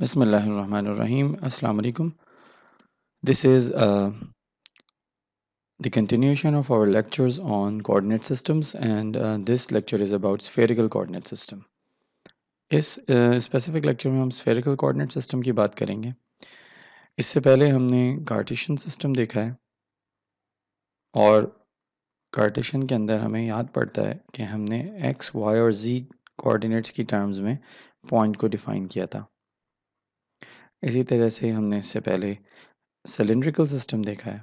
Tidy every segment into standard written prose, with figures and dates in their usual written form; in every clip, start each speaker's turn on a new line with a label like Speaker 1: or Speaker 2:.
Speaker 1: Bismillahirrahmanirrahim. Assalamu alaikum. This is the continuation of our lectures on coordinate systems, and this lecture is about spherical coordinate system. इस specific lecture में हम spherical coordinate system की बात करेंगे. इससे पहले हमने कार्टेशियन सिस्टम देखा है और कार्टेशियन के अंदर हमें याद पड़ता है कि हमने x, y और z कोऑर्डिनेट्स की टर्म्स में पॉइंट को डिफाइन किया था. इसी तरह से हमने इससे पहले सिलेंड्रिकल सिस्टम देखा है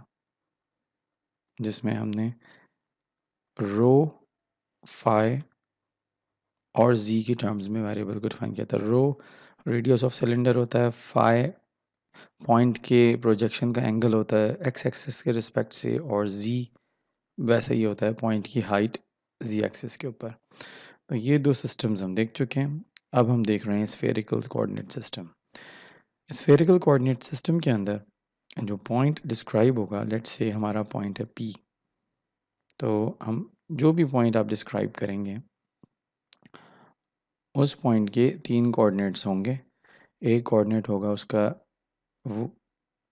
Speaker 1: जिसमें हमने रो, फाई और z की टर्म्स में वेरिएबल को डिफाइन किया था. रो रेडियस ऑफ सिलेंडर होता है, फाई पॉइंट के प्रोजेक्शन का एंगल होता है एक्स एक्सिस के रिस्पेक्ट से, और z वैसे ही होता है पॉइंट की हाइट z एक्सिस के ऊपर. तो ये दो सिस्टम्स हम देख चुके हैं. अब हम देख रहे हैं spherical coordinate system. Spherical coordinate system के अंदर जो पॉइंट डिस्क्राइब होगा, लेट्स से हमारा पॉइंट है P. तो हम जो भी पॉइंट आप डिस्क्राइब करेंगे उस पॉइंट के 3 कोऑर्डिनेट्स होंगे. एक कोऑर्डिनेट होगा उसका वो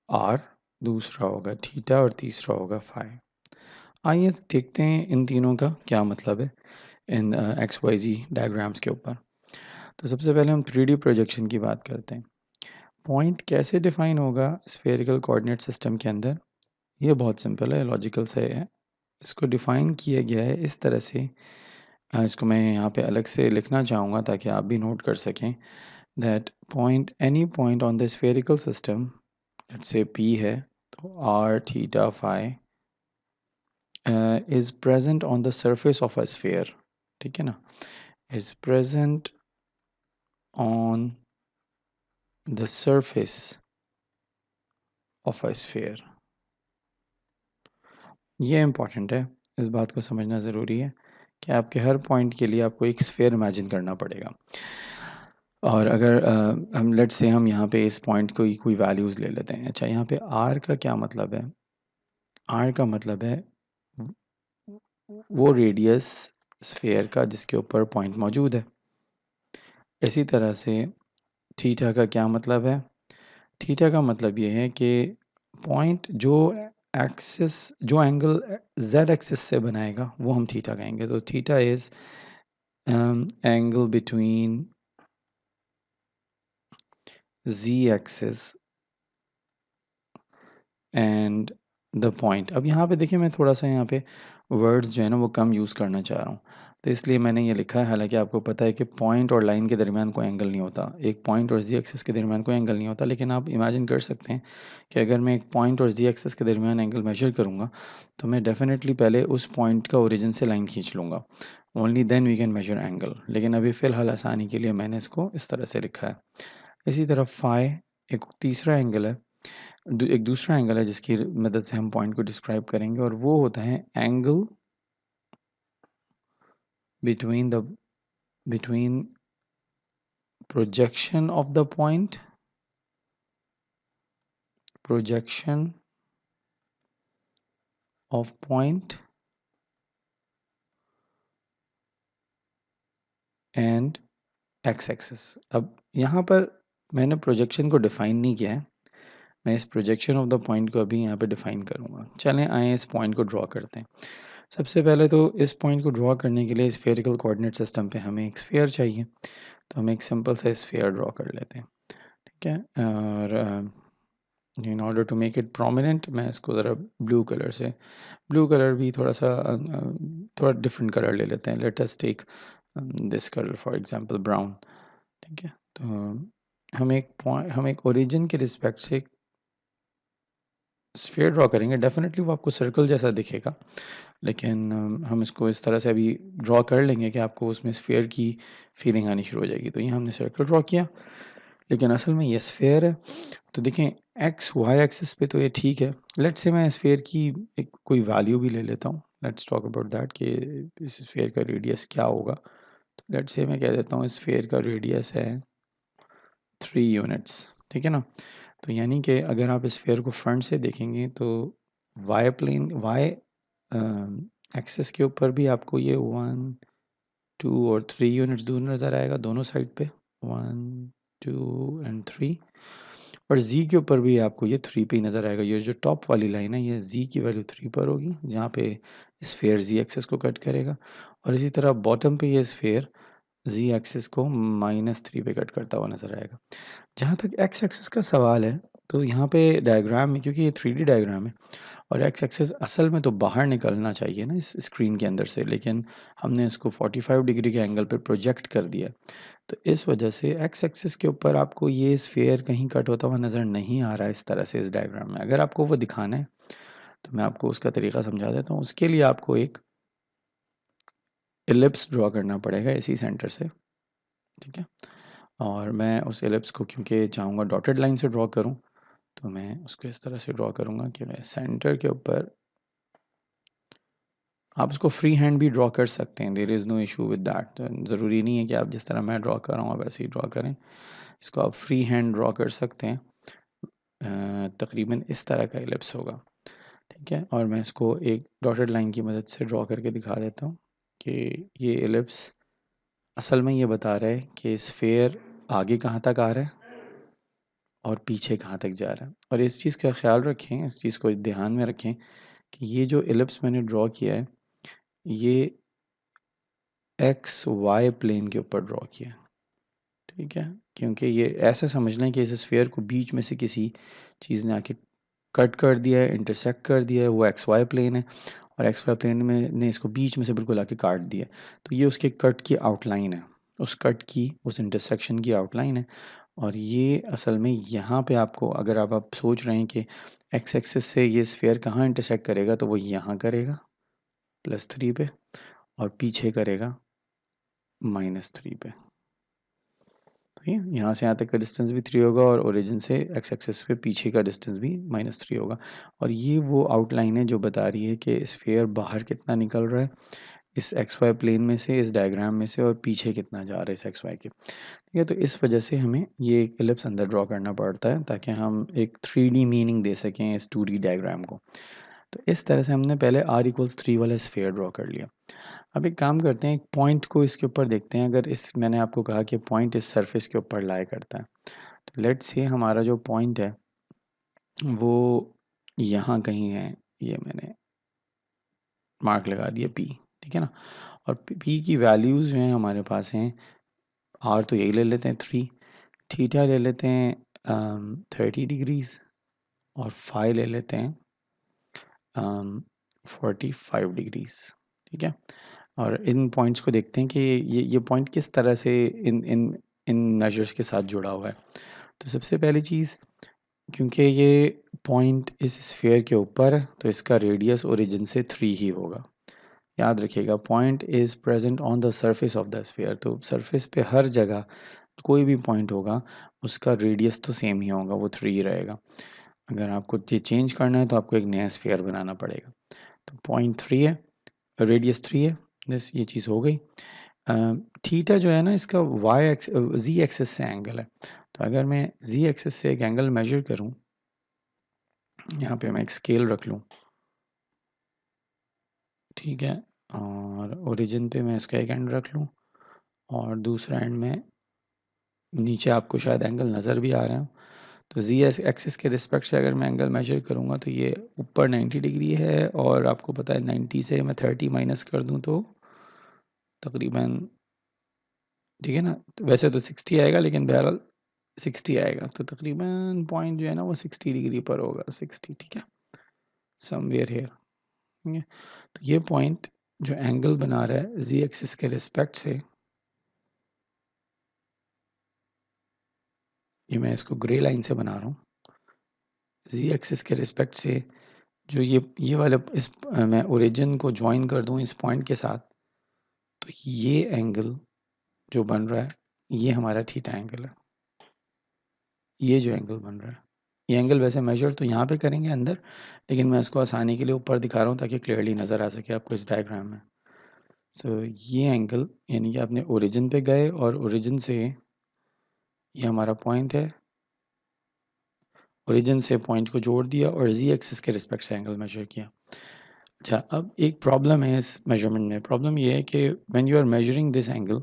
Speaker 1: r, दूसरा होगा थीटा और तीसरा होगा फाई. आइए देखते हैं इन तीनों का क्या मतलब है इन एक्स वाई जी डायग्राम्स के ऊपर. तो सबसे पहले हम 3D प्रोजेक्शन की बात करते हैं. पॉइंट कैसे डिफाइन होगा स्फेरिकल कोऑर्डिनेट सिस्टम के अंदर? ये बहुत सिंपल है, लॉजिकल से है. इसको डिफाइन किया गया है इस तरह से. इसको मैं यहाँ पे अलग से लिखना चाहूँगा ताकि आप भी नोट कर सकें. That point, any point on the spherical system, let's say P है, तो r theta phi is present on the surface of a sphere. ठीक है ना, is present on the surface of a sphere. ये important है, इस बात को समझना ज़रूरी है कि आपके हर पॉइंट के लिए आपको एक स्फेयर इमेजिन करना पड़ेगा. और अगर हम लेट्स से हम यहाँ पे इस पॉइंट को कोई वैल्यूज़ ले लेते हैं. अच्छा, यहाँ पे r का क्या मतलब है? r का मतलब है वो रेडियस स्फेयर का जिसके ऊपर पॉइंट मौजूद है. इसी तरह से थीटा का क्या मतलब है? थीटा का मतलब ये है कि पॉइंट जो एक्सिस, जो एंगल z एक्सिस से बनाएगा वो हम थीटा कहेंगे. तो theta is angle between z axis and the point. अब यहाँ पे देखिए, मैं थोड़ा सा यहाँ पे वर्ड्स जो है ना वो कम यूज़ करना चाह रहा हूँ, तो इसलिए मैंने ये लिखा है. हालांकि आपको पता है कि पॉइंट और लाइन के दरमियान कोई एंगल नहीं होता, एक पॉइंट और जी एक्सिस के दरमियान कोई एंगल नहीं होता. लेकिन आप इमेजिन कर सकते हैं कि अगर मैं एक पॉइंट और जी एक्सिस के दरमियान एंगल मेजर करूँगा तो मैं डेफिनेटली पहले उस पॉइंट का ओरिजिन से लाइन खींच लूँगा. Only then we can measure angle. लेकिन अभी फ़िलहाल आसानी के लिए मैंने इसको इस तरह से लिखा है. इसी तरह फाई एक तीसरा एंगल है, एक दूसरा एंगल है जिसकी मदद से हम पॉइंट को डिस्क्राइब करेंगे, और वो होता है angle between projection of the point, projection of point and x axis. अब यहाँ पर मैंने प्रोजेक्शन को डिफाइन नहीं किया है, मैं इस प्रोजेक्शन ऑफ द पॉइंट को अभी यहाँ पे डिफाइन करूँगा. चलें आए इस पॉइंट को ड्रॉ करते हैं. सबसे पहले तो इस पॉइंट को ड्रॉ करने के लिए स्फेरिकल कोऑर्डिनेट सिस्टम पे हमें एक स्फेयर चाहिए. तो हम एक सिंपल सा स्फेयर ड्रॉ कर लेते हैं. ठीक है, और in order to make it prominent मैं इसको ज़रा ब्लू कलर भी थोड़ा डिफरेंट कलर ले लेते हैं. Let us take this colour for example brown. ठीक है, तो हम एक ओरिजिन के रिस्पेक्ट से स्फीयर ड्रॉ करेंगे. डेफिनेटली वो आपको सर्कल जैसा दिखेगा, लेकिन हम इसको इस तरह से अभी ड्रॉ कर लेंगे कि आपको उसमें स्फीयर की फीलिंग आनी शुरू हो जाएगी. तो ये हमने सर्कल ड्रॉ किया, लेकिन असल में ये स्फीयर है. तो देखें, एक्स वाई एक्सिस पे तो ये ठीक है. लेट्स से मैं स्फीयर की एक कोई वैल्यू भी ले लेता हूँ. लेट्स टॉक अबाउट दैट कि इस स्फीयर का रेडियस क्या होगा. तो लेट्स से मैं कह देता हूँ स्फीयर का रेडियस है 3 यूनिट्स. ठीक है ना. तो यानी कि अगर आप इस स्फीयर को फ्रंट से देखेंगे तो वाई एक्सिस के ऊपर भी आपको ये 1, 2 और 3 यूनिट्स दूर नज़र आएगा दोनों साइड पे. 1, 2 एंड 3 और z के ऊपर भी आपको ये 3 पे ही नज़र आएगा। ये जो टॉप वाली लाइन है ये z की वैल्यू 3 पर होगी, जहाँ पे स्फीयर z एक्सिस को कट करेगा और इसी तरह बॉटम पे ये स्फीयर z एक्सिस को -3 पे कट करता हुआ नज़र आएगा। जहाँ तक एक्स एक्सिस का सवाल है, तो यहाँ पे डायग्राम में, क्योंकि ये 3D डायग्राम है और एक्स एक्सिस असल में तो बाहर निकलना चाहिए ना इस स्क्रीन के अंदर से, लेकिन हमने इसको 45 डिग्री के एंगल पे प्रोजेक्ट कर दिया। तो इस वजह से एक्स एक्सिस के ऊपर आपको ये स्फीयर कहीं कट होता हुआ नज़र नहीं आ रहा है इस तरह से इस डायग्राम में। अगर आपको वो दिखाना है तो मैं आपको उसका तरीका समझा देता हूँ। उसके लिए आपको एक एलिप्स ड्रॉ करना पड़ेगा इसी सेंटर से, ठीक है। और मैं उस एलिप्स को क्योंकि चाहूँगा डॉटेड लाइन से ड्रॉ करूँ, तो मैं उसको इस तरह से ड्रॉ करूँगा कि मैं सेंटर के ऊपर, आप इसको फ्री हैंड भी ड्रॉ कर सकते हैं, there is no issue with that. ज़रूरी नहीं है कि आप जिस तरह मैं ड्रॉ कर रहा हूँ आप वैसे ही ड्रॉ करें, इसको आप फ्री हैंड ड्रॉ कर सकते हैं। तकरीबन इस तरह का एलिप्स होगा, ठीक है। और मैं इसको एक डॉटेड लाइन की मदद से ड्रॉ करके दिखा देता हूँ कि ये एलिप्स असल में ये बता रहा है कि स्फीयर आगे कहाँ तक आ रहा है और पीछे कहाँ तक जा रहा है। और इस चीज़ का ख्याल रखें, इस चीज़ को ध्यान में रखें कि ये जो एलिप्स मैंने ड्रॉ किया है ये एक्स वाई प्लेन के ऊपर ड्रॉ किया है, ठीक है। क्योंकि ये ऐसा समझ लें कि इस स्फीयर को बीच में से किसी चीज़ ने आके कट कर दिया है, इंटरसेक्ट कर दिया है, वो एक्स वाई प्लेन है और एक्स वाई प्लेन में ने इसको बीच में से बिल्कुल आके काट दिया। तो ये उसके कट की आउटलाइन है, उस कट की, उस इंटरसेक्शन की आउटलाइन है। और ये असल में यहाँ पे आपको, अगर आप सोच रहे हैं कि एक्स एक्सिस से ये स्फीयर कहाँ इंटरसेक्ट करेगा, तो वो यहाँ करेगा +3 पे और पीछे करेगा -3 पे। ठीक है, यहाँ से यहाँ तक का डिस्टेंस भी 3 होगा और ओरिजिन से एक्स एक्सिस पे पीछे का डिस्टेंस भी -3 होगा। और ये वो आउटलाइन है जो बता रही है कि स्फीयर बाहर कितना निकल रहा है इस एक्स वाई प्लेन में से, इस डायग्राम में से, और पीछे कितना जा रहा है इस एक्स वाई के। ठीक है, तो इस वजह से हमें ये एक एलिप्स अंदर ड्रॉ करना पड़ता है ताकि हम एक 3D मीनिंग दे सकें इस 2D डायग्राम को। तो इस तरह से हमने पहले r=3 वाला स्फीयर ड्रॉ कर लिया। अब एक काम करते हैं, एक पॉइंट को इसके ऊपर देखते हैं। अगर इस, मैंने आपको कहा कि पॉइंट इस सरफेस के ऊपर लाई करता है, तो लेट्स से हमारा जो पॉइंट है वो यहाँ कहीं है, ये मैंने मार्क लगा दिया P, ठीक है ना। और P की वैल्यूज़ जो हैं हमारे पास हैं, R तो यही ले लेते हैं 3, थीटा ले लेते हैं 30 डिग्रीज़ और फाई ले लेते हैं 45 डिग्रीज़, ठीक है। और इन पॉइंट्स को देखते हैं कि ये पॉइंट किस तरह से इन इन इन मेजर्स के साथ जुड़ा हुआ है। तो सबसे पहली चीज़, क्योंकि ये पॉइंट इस स्फीयर के ऊपर है तो इसका रेडियस ओरिजिन से 3 ही होगा। याद रखिएगा, point is present on the surface of the sphere, तो सरफेस पे हर जगह कोई भी पॉइंट होगा उसका रेडियस तो सेम ही होगा, वो 3 ही रहेगा। अगर आपको ये चेंज करना है तो आपको एक नया स्फीयर बनाना पड़ेगा। तो पॉइंट 3 है, रेडियस 3 है, बस ये चीज़ हो गई। थीटा जो है ना, इसका जी एक्सिस से एंगल है। तो अगर मैं जी एक्सिस से एक एंगल मेजर करूं, यहाँ पे मैं एक स्केल रख लूं, ठीक है, और ओरिजिन पे मैं इसका एक एंड रख लूं और दूसरा एंड में, नीचे आपको शायद एंगल नज़र भी आ रहे हो, तो जी एक्सिस के रिस्पेक्ट से अगर मैं एंगल मेजर करूँगा तो ये ऊपर 90 डिग्री है और आपको पता है 90 से मैं 30 माइनस कर दूँ तो तकरीबन, ठीक है ना। तो वैसे तो 60 आएगा लेकिन बहरहाल 60 आएगा, तो तकरीबन पॉइंट जो है ना वो 60 डिग्री पर होगा, 60, ठीक है, समवेयर हियर, ठीक है। तो ये पॉइंट जो एंगल बना रहा है जी एक्सिस के रिस्पेक्ट से, ये मैं इसको ग्रे लाइन से बना रहा हूँ, जी एक्सिस के रिस्पेक्ट से जो ये वाला इस मैं ओरिजिन को ज्वाइन कर दूँ इस पॉइंट के साथ, तो ये एंगल जो बन रहा है ये हमारा थीटा एंगल है। ये जो एंगल बन रहा है, ये एंगल वैसे मेजर तो यहाँ पे करेंगे अंदर, लेकिन मैं इसको आसानी के लिए ऊपर दिखा रहा हूँ ताकि क्लियरली नज़र आ सके आपको इस डायग्राम में। सो ये एंगल, यानी कि आपने ओरिजिन पे गए और ओरिजिन से, ये हमारा पॉइंट है, ओरिजिन से पॉइंट को जोड़ दिया और जी एक्सिस के रिस्पेक्ट से एंगल मेजर किया। अच्छा, अब एक प्रॉब्लम है इस मेजरमेंट में। प्रॉब्लम ये है कि when you are measuring this angle,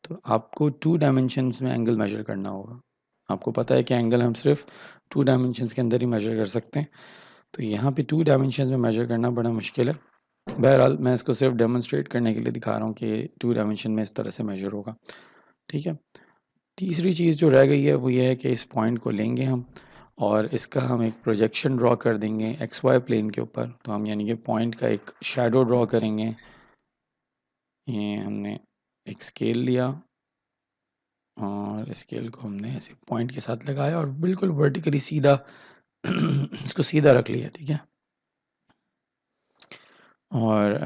Speaker 1: तो आपको 2 डायमेंशंस में एंगल मेजर करना होगा। आपको पता है कि एंगल हम सिर्फ 2 डायमेंशंस के अंदर ही मेजर कर सकते हैं, तो यहाँ पे 2 डायमेंशंस में मेजर करना बड़ा मुश्किल है। बहरहाल मैं इसको सिर्फ डेमोन्स्ट्रेट करने के लिए दिखा रहा हूँ कि 2 डायमेंशन में इस तरह से मेजर होगा, ठीक है। तीसरी चीज़ जो रह गई है वो ये है कि इस पॉइंट को लेंगे हम और इसका हम एक प्रोजेक्शन ड्रॉ कर देंगे एक्स वाई प्लेन के ऊपर। तो हम यानी कि पॉइंट का एक शैडो ड्रॉ करेंगे। ये हमने एक स्केल लिया और स्केल को हमने ऐसे पॉइंट के साथ लगाया और बिल्कुल वर्टिकली सीधा इसको सीधा रख लिया, ठीक है। और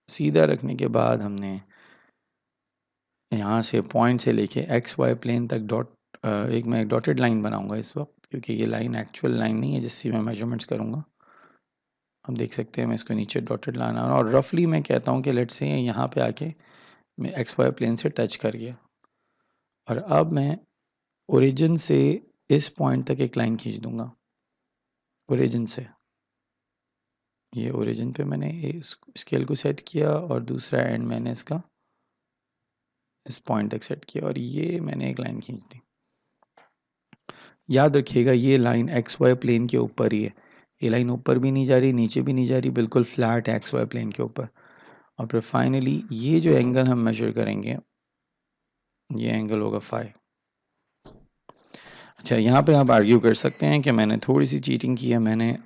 Speaker 1: सीधा रखने के बाद हमने यहाँ से पॉइंट से लेके एक्स वाई प्लेन तक एक मैं एक डॉटेड लाइन बनाऊंगा इस वक्त, क्योंकि ये लाइन एक्चुअल लाइन नहीं है जिससे मैं मेजरमेंट्स करूँगा। हम देख सकते हैं मैं इसको नीचे डॉटेड लाना और रफली मैं कहता हूँ कि लेट्स से यहाँ पे आके मैं एक्स वाई प्लेन से टच कर गया और अब मैं ओरिजिन से इस पॉइंट तक एक लाइन खींच दूंगा। ओरिजिन से ये ओरिजिन पे मैंने इस स्केल को सेट किया और दूसरा एंड मैंने इसका इस पॉइंट तक सेट किया और ये मैंने एक लाइन खींच दी। याद रखिएगा ये लाइन एक्स वाई प्लेन के ऊपर ही है, ये लाइन ऊपर भी नहीं जा रही नीचे भी नहीं जा रही, बिल्कुल फ्लैट है एक्स वाई प्लेन के ऊपर। और फिर फाइनली ये जो एंगल हम मेजर करेंगे ये एंगल होगा फाई। अच्छा, यहाँ पे आप आर्ग्यू कर सकते हैं कि मैंने थोड़ी सी चीटिंग की है, मैंने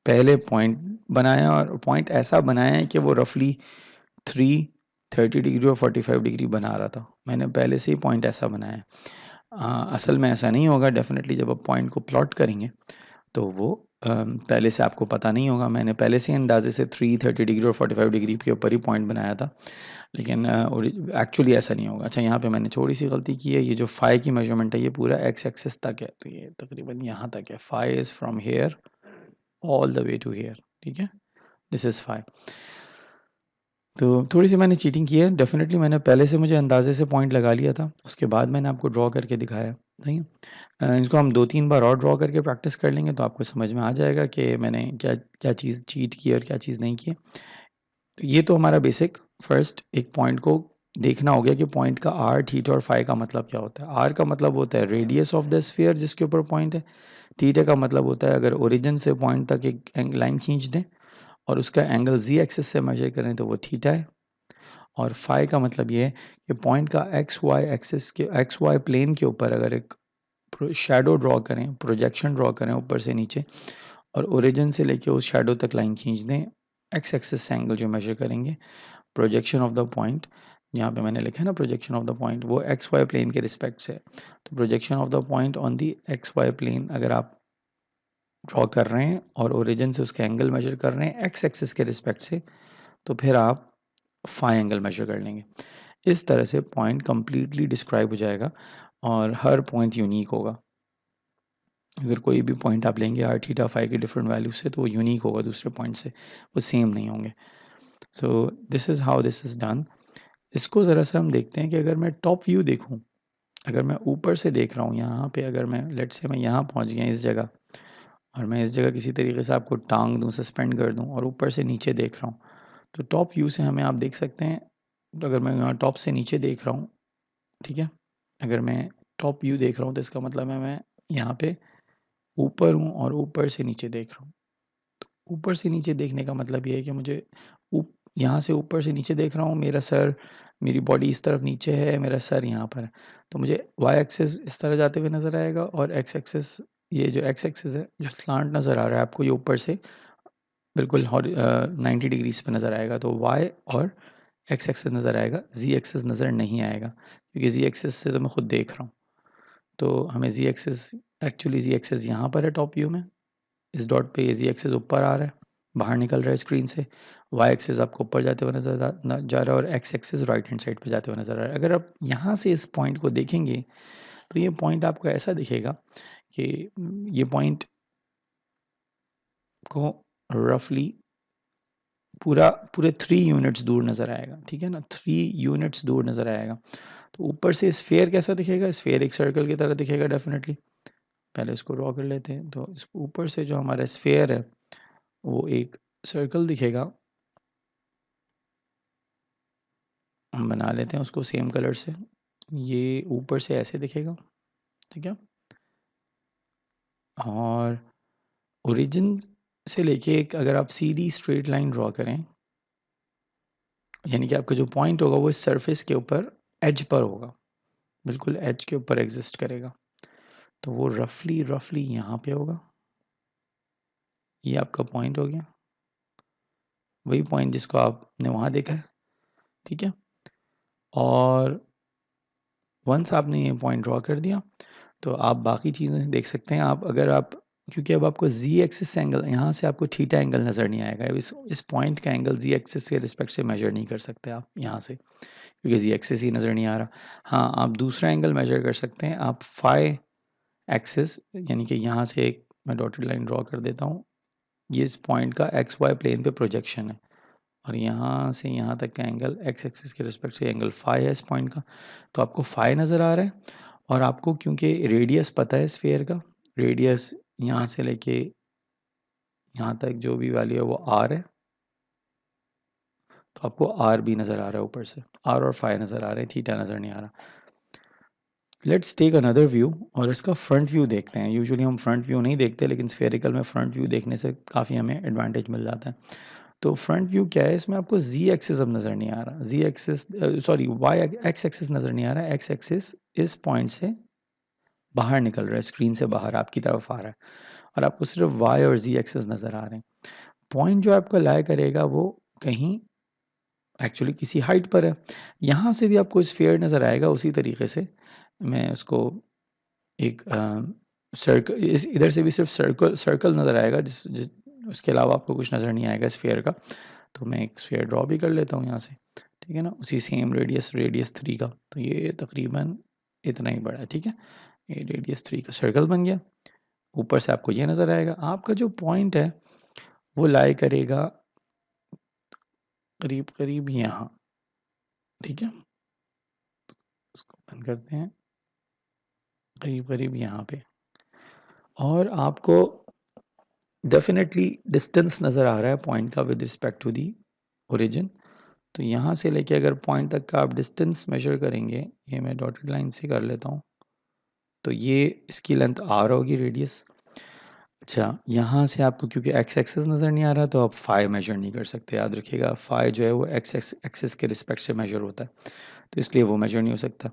Speaker 1: पहले पॉइंट बनाया और पॉइंट ऐसा बनाया है कि वो रफली 30 डिग्री और 45 डिग्री बना रहा था। मैंने पहले से ही पॉइंट ऐसा बनाया है। असल में ऐसा नहीं होगा, डेफिनेटली जब आप पॉइंट को प्लॉट करेंगे तो वो पहले से आपको पता नहीं होगा। मैंने पहले से अंदाजे से 30 डिग्री और 45 डिग्री के ऊपर ही पॉइंट बनाया था, लेकिन एक्चुअली ऐसा नहीं होगा। अच्छा, यहाँ पे मैंने थोड़ी सी गलती की है, ये जो फाई की मेजरमेंट है ये पूरा एक्स एक्सिस तक है, तो ये तकरीबन यहाँ तक है। Phi is from here all the way to here, ठीक है, दिस इज़ फाई। तो थोड़ी सी मैंने चीटिंग की है, डेफिनेटली मैंने पहले से मुझे अंदाजे से पॉइंट लगा लिया था, उसके बाद मैंने आपको ड्रॉ करके दिखाया, नहीं है। इसको हम 2-3 बार और ड्रॉ करके प्रैक्टिस कर लेंगे तो आपको समझ में आ जाएगा कि मैंने क्या क्या चीज़ चीट की और क्या चीज़ नहीं की। तो ये तो हमारा बेसिक फर्स्ट एक पॉइंट को देखना हो गया कि पॉइंट का आर, थीटा और फाई का मतलब क्या होता है। आर का मतलब होता है रेडियस ऑफ द स्फीयर जिसके ऊपर पॉइंट है। थीटा का मतलब होता है अगर ओरिजिन से पॉइंट तक एक लाइन खींच दें और उसका एंगल जी एक्सिस से मेजर करें तो वो थीटा है। और फाई का मतलब ये है कि पॉइंट का एक्स वाई एक्सिस के एक्स वाई प्लेन के ऊपर अगर एक शैडो ड्रॉ करें, प्रोजेक्शन ड्रॉ करें ऊपर से नीचे और ओरिजिन से लेके उस शैडो तक लाइन खींच दें, एक्स एक्सिस से एंगल जो मेजर करेंगे, प्रोजेक्शन ऑफ द पॉइंट, यहाँ पे मैंने लिखा है ना प्रोजेक्शन ऑफ द पॉइंट, वो एक्स वाई प्लेन के रिस्पेक्ट से। तो projection of the point on the X Y plane अगर आप ड्रॉ कर रहे हैं और ओरिजिन से उसका एंगल मेजर कर रहे हैं एक्स एक्सिस के रिस्पेक्ट से, तो फिर आप फाई एंगल मेजर कर लेंगे। इस तरह से पॉइंट कंप्लीटली डिस्क्राइब हो जाएगा और हर पॉइंट यूनिक होगा। अगर कोई भी पॉइंट आप लेंगे आर थीटा फाई के डिफरेंट वैल्यू से तो वो यूनिक होगा दूसरे पॉइंट से, वो सेम नहीं होंगे। So this is how this is done. इसको ज़रा सा हम देखते हैं कि अगर मैं टॉप व्यू देखूं, अगर मैं ऊपर से देख रहा हूँ यहाँ पे, अगर मैं लेट्स से मैं यहाँ पहुँच गया इस जगह और मैं इस जगह किसी तरीके से आपको टांग दूँ, सस्पेंड कर दूँ और ऊपर से नीचे देख रहा हूँ, तो टॉप व्यू से हमें आप देख सकते हैं। तो अगर मैं यहाँ टॉप से नीचे देख रहा हूँ, ठीक है, अगर मैं टॉप व्यू देख रहा हूँ तो इसका मतलब है मैं यहाँ पे ऊपर हूँ और ऊपर से नीचे देख रहा हूँ। ऊपर से नीचे देखने का मतलब ये है कि मुझे यहाँ से ऊपर से नीचे देख रहा हूँ, मेरा सर, मेरी बॉडी इस तरफ नीचे है, मेरा सर यहाँ पर है, तो मुझे वाई एक्सिस इस तरह जाते हुए नज़र आएगा और एक्स एक्सिस, ये जो एक्स एक्सिस है जो स्लांट नज़र आ रहा है आपको, ये ऊपर से बिल्कुल 90 डिग्रीज पे नज़र आएगा, तो वाई और एक्स एक्सिस नज़र आएगा, जी एक्सिस नज़र नहीं आएगा, क्योंकि जी एक्सिस से तो मैं खुद देख रहा हूँ। तो हमें जी एक्सिस, एक्चुअली जी एक्सिस यहाँ पर है टॉप व्यू में, इस डॉट पे ये जी एक्सिस ऊपर आ रहा है, बाहर निकल रहा है स्क्रीन से, वाई एक्सिस आपको ऊपर जाते हुए नजर जा रहा है और x axis right hand side पे जाते हुए नजर आ रहा है। अगर आप यहाँ से इस पॉइंट को देखेंगे तो ये पॉइंट आपको ऐसा दिखेगा कि ये पॉइंट को रफली पूरे 3 यूनिट्स दूर नज़र आएगा, ठीक है ना, 3 यूनिट्स दूर नज़र आएगा। तो ऊपर से स्फेयर कैसा दिखेगा, स्फेयर एक सर्कल की तरह दिखेगा डेफिनेटली। पहले इसको ड्रॉ कर लेते हैं, तो इस ऊपर से जो हमारा स्फेयर है वो एक सर्कल दिखेगा, हम बना लेते हैं उसको सेम कलर से। ये ऊपर से ऐसे दिखेगा, ठीक है। और ओरिजिन से लेके एक अगर आप सीधी स्ट्रेट लाइन ड्रॉ करें, यानी कि आपका जो पॉइंट होगा वो इस सरफेस के ऊपर एज पर होगा, बिल्कुल एज के ऊपर एग्जिस्ट करेगा, तो वो रफली रफली यहाँ पे होगा। ये आपका पॉइंट हो गया, वही पॉइंट जिसको आपने वहाँ देखा है, ठीक है। और वंस आपने ये पॉइंट ड्रॉ कर दिया तो आप बाकी चीज़ें देख सकते हैं। आप अगर आप, क्योंकि अब आपको जी एक्सिस एंगल, यहाँ से आपको थीटा एंगल नज़र नहीं आएगा, इस पॉइंट का एंगल जी एक्सिस के रिस्पेक्ट से मेजर नहीं कर सकते आप यहाँ से, क्योंकि जी एक्सिस ही नज़र नहीं आ रहा। हाँ, आप दूसरा एंगल मेजर कर सकते हैं, आप फाई एक्सिस, यानी कि यहाँ से एक मैं डॉटेड लाइन ड्रॉ कर देता हूँ, ये इस पॉइंट का एक्स वाई प्लेन पे प्रोजेक्शन है, और यहाँ से यहाँ तक का एंगल एक्स एक्सिस के रिस्पेक्ट से एंगल फाई है इस पॉइंट का, तो आपको फाई नज़र आ रहा है। और आपको क्योंकि रेडियस पता है स्फीयर का, रेडियस यहाँ से लेके यहाँ तक जो भी वैल्यू है वो आर है, तो आपको आर भी नज़र आ रहा है ऊपर से, आर और फाई नज़र आ रहे हैं, थीटा नज़र नहीं आ रहा। लेट्स टेक अनदर व्यू और इसका फ्रंट व्यू देखते हैं। यूजुअली हम फ्रंट व्यू नहीं देखते, लेकिन स्फेरिकल में फ्रंट व्यू देखने से काफ़ी हमें एडवांटेज मिल जाता है। तो फ्रंट व्यू क्या है, इसमें आपको जी एक्सिस अब नज़र नहीं आ रहा, Z axis sorry Y X axis नज़र नहीं आ रहा है, एक्स एक्सिस इस पॉइंट से बाहर निकल रहा है, स्क्रीन से बाहर आपकी तरफ आ रहा है, और आपको सिर्फ वाई और जी एक्सिस नज़र आ रहे हैं। पॉइंट जो आपका लाई करेगा वो कहीं एक्चुअली किसी हाइट पर है। यहाँ से भी आपको स्फीयर नज़र आएगा उसी तरीके से। मैं उसको एक सर्कल, इस इधर से भी सिर्फ सर्कल सर्कल नज़र आएगा, जिस उसके अलावा आपको कुछ नज़र नहीं आएगा स्फीयर का। तो मैं एक स्फीयर ड्रॉ भी कर लेता हूँ यहाँ से, ठीक है ना, उसी सेम रेडियस 3 का। तो ये तकरीबन इतना ही बड़ा है, ठीक है। ये रेडियस 3 का सर्कल बन गया। ऊपर से आपको ये नज़र आएगा, आपका जो पॉइंट है वो लाई करेगा करीब करीब यहाँ, ठीक है। इसको बंद करते हैं, करीब करीब यहाँ पे। और आपको डेफिनेटली डिस्टेंस नज़र आ रहा है पॉइंट का with respect to the origin. तो यहाँ से लेके अगर पॉइंट तक का आप डिस्टेंस मेजर करेंगे, ये मैं डॉटेड लाइन से कर लेता हूँ, तो ये इसकी लेंथ आर होगी, रेडियस। अच्छा, यहाँ से आपको क्योंकि एक्स एक्सिस नज़र नहीं आ रहा, तो आप फाई मेजर नहीं कर सकते। याद रखिएगा, फाई जो है वो एक्स एक्सिस के रिस्पेक्ट से मेजर होता है, तो इसलिए वो मेजर नहीं हो सकता।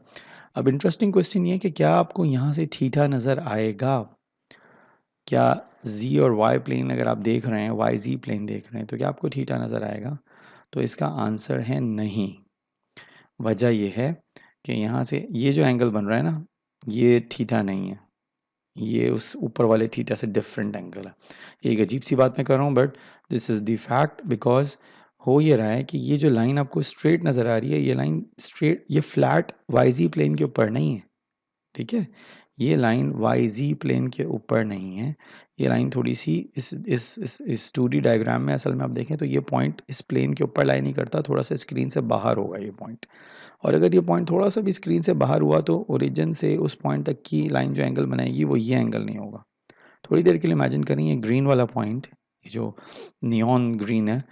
Speaker 1: अब इंटरेस्टिंग क्वेश्चन ये है कि क्या आपको यहाँ से थीटा नज़र आएगा? क्या जी और वाई प्लेन अगर आप देख रहे हैं, वाई जी प्लेन देख रहे हैं, तो क्या आपको थीटा नज़र आएगा? तो इसका आंसर है नहीं। वजह ये है कि यहाँ से ये जो एंगल बन रहा है ना, ये थीटा नहीं है, ये उस ऊपर वाले थीटा से डिफरेंट एंगल है। एक अजीब सी बात मैं कर रहा हूँ, but this is the fact, because हो ये रहा है कि ये जो लाइन आपको स्ट्रेट नज़र आ रही है, ये लाइन स्ट्रेट, ये फ्लैट वाई जी प्लेन के ऊपर नहीं है, ठीक है। ये लाइन वाई जी प्लेन के ऊपर नहीं है, ये लाइन थोड़ी सी इस 2D डायग्राम में असल में आप देखें तो ये पॉइंट इस प्लेन के ऊपर लाई नहीं करता, थोड़ा सा स्क्रीन से बाहर होगा ये पॉइंट। और अगर ये पॉइंट थोड़ा सा भी स्क्रीन से बाहर हुआ तो ओरिजिन से उस पॉइंट तक की लाइन जो एंगल बनाएगी वो ये एंगल नहीं होगा। थोड़ी देर के लिए इमेजिन करें, ये ग्रीन वाला पॉइंट, ये जो नियॉन ग्रीन है,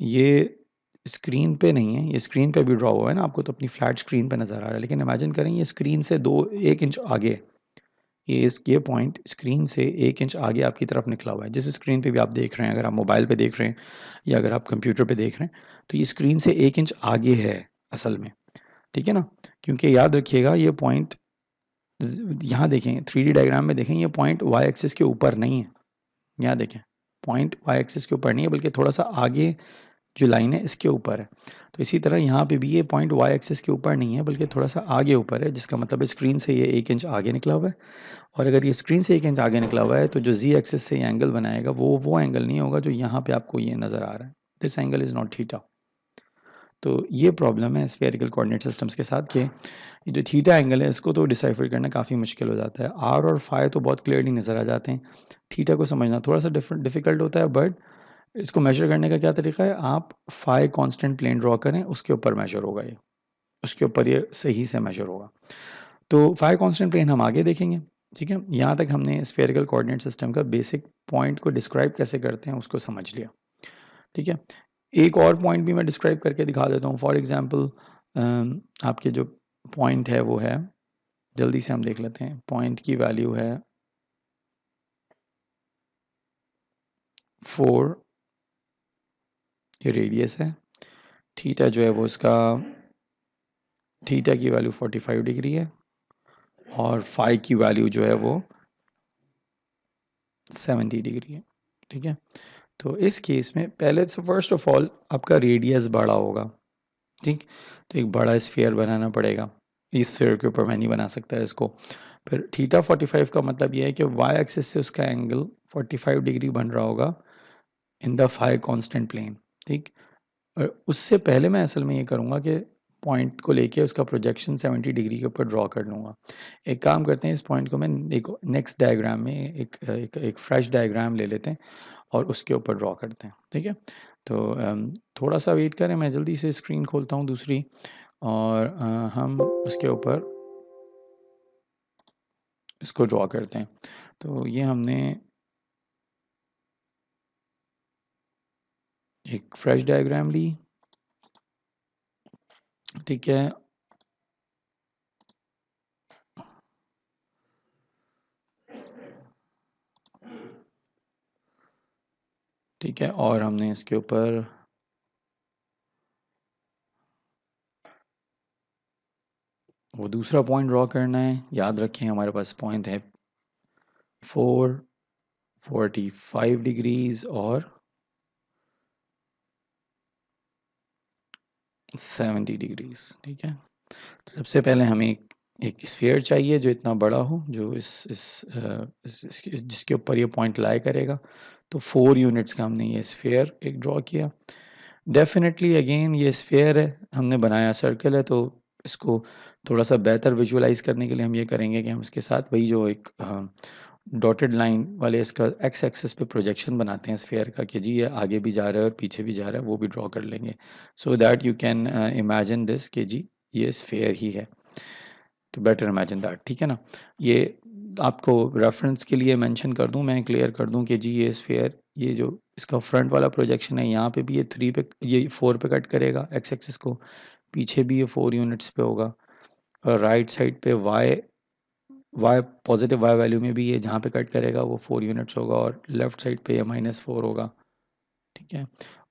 Speaker 1: ये स्क्रीन पे नहीं है, ये स्क्रीन पे भी ड्रॉ हुआ है ना, आपको तो अपनी फ्लैट स्क्रीन पे नज़र आ रहा है, लेकिन इमेजिन करें ये स्क्रीन से 1 इंच आगे, ये पॉइंट स्क्रीन से 1 इंच आगे आपकी तरफ निकला हुआ है। जिस स्क्रीन पे भी आप देख रहे हैं, अगर आप मोबाइल पे देख रहे हैं या अगर आप कंप्यूटर पे देख रहे हैं, तो ये स्क्रीन से 1 इंच आगे है असल में, ठीक है ना। क्योंकि याद रखिएगा ये पॉइंट, यहाँ देखें 3D डायग्राम में देखें, ये पॉइंट वाई एक्सिस के ऊपर नहीं है। यहाँ देखें, पॉइंट वाई एक्सिस के ऊपर नहीं है, बल्कि थोड़ा सा आगे जो लाइन है इसके ऊपर है। तो इसी तरह यहाँ पे भी ये पॉइंट वाई एक्सिस के ऊपर नहीं है, बल्कि थोड़ा सा आगे ऊपर है, जिसका मतलब स्क्रीन से ये 1 इंच आगे निकला हुआ है। और अगर ये स्क्रीन से 1 इंच आगे निकला हुआ है, तो जो जी एक्सिस से ये एंगल बनाएगा वो एंगल नहीं होगा जो यहाँ पे आपको ये नज़र आ रहा है। This angle is not theta. तो ये प्रॉब्लम है स्फेरिकल कोऑर्डिनेट सिस्टम्स के साथ कि ये जो थीटा एंगल है इसको तो डिसाइफर करना काफ़ी मुश्किल हो जाता है। आर और फाई तो बहुत क्लियरली नज़र आ जाते हैं, थीटा को समझना थोड़ा सा डिफिकल्ट होता है। बट इसको मेजर करने का क्या तरीका है, आप फाई कांस्टेंट प्लेन ड्रॉ करें, उसके ऊपर मेजर होगा ये, उसके ऊपर ये सही से मेजर होगा। तो फाई कांस्टेंट प्लेन हम आगे देखेंगे, ठीक है। यहाँ तक हमने स्फेरिकल कोऑर्डिनेट सिस्टम का बेसिक पॉइंट को डिस्क्राइब कैसे करते हैं उसको समझ लिया, ठीक है। एक और पॉइंट भी मैं डिस्क्राइब करके दिखा देता हूँ। फॉर एग्जांपल आपके जो पॉइंट है वो है, जल्दी से हम देख लेते हैं, पॉइंट की वैल्यू है 4 ये रेडियस है, थीटा जो है वो इसका, थीटा की वैल्यू 45 डिग्री है और फाई की वैल्यू जो है वो 70 डिग्री है। ठीक है, तो इस केस में पहले तो फर्स्ट ऑफ ऑल आपका रेडियस बड़ा होगा। ठीक, तो एक बड़ा स्फीयर बनाना पड़ेगा। इस स्फीयर के ऊपर मैं नहीं बना सकता इसको। फिर थीटा 45 का मतलब ये है कि वाई एक्सिस से उसका एंगल 45 डिग्री बन रहा होगा in the phi constant plane. ठीक, और उससे पहले मैं असल में ये करूँगा कि पॉइंट को लेके उसका प्रोजेक्शन 70 डिग्री के ऊपर ड्रॉ कर लूँगा। एक काम करते हैं, इस पॉइंट को मैं एक नेक्स्ट डायग्राम में एक फ्रेश डायग्राम ले लेते हैं और उसके ऊपर ड्रॉ करते हैं। ठीक है, तो थोड़ा सा वेट करें, मैं जल्दी से स्क्रीन खोलता हूँ दूसरी और हम उसके ऊपर इसको ड्रॉ करते हैं। तो ये हमने एक फ्रेश डायग्राम ली। ठीक है, ठीक है, और हमने इसके ऊपर वो दूसरा पॉइंट ड्रॉ करना है। याद रखें हमारे पास पॉइंट है 445 डिग्रीज और 70 डिग्रीज। ठीक है, तो सबसे पहले हमें एक स्फीयर चाहिए जो इतना बड़ा हो, जो जिसके ऊपर ये पॉइंट लाई करेगा। तो 4 यूनिट्स का हमने ये स्फीयर एक ड्रॉ किया। डेफिनेटली अगेन ये स्फीयर है, हमने बनाया सर्कल है, तो इसको थोड़ा सा बेहतर विजुअलाइज करने के लिए हम ये करेंगे कि हम इसके साथ वही जो एक डॉटेड लाइन वाले इसका एक्स एक्सिस पे प्रोजेक्शन बनाते हैं स्फीयर का, कि जी ये आगे भी जा रहा है और पीछे भी जा रहा है, वो भी ड्रॉ कर लेंगे so that you can imagine this कि जी ये स्फीयर ही है, टू बेटर इमेजिन दैट। ठीक है ना, ये आपको रेफरेंस के लिए मेंशन कर दूं, मैं क्लियर कर दूं कि जी ये स्फीयर, ये जो इसका फ्रंट वाला प्रोजेक्शन है यहाँ पे भी ये 3 पे, ये 4 पे कट करेगा एक्स एक्सिस को, पीछे भी ये 4 यूनिट्स पे होगा, और राइट साइड पे Y Y positive Y value में भी ये जहाँ पे कट करेगा वो 4 यूनिट्स होगा, और लेफ्ट साइड पे ये -4 होगा। ठीक है,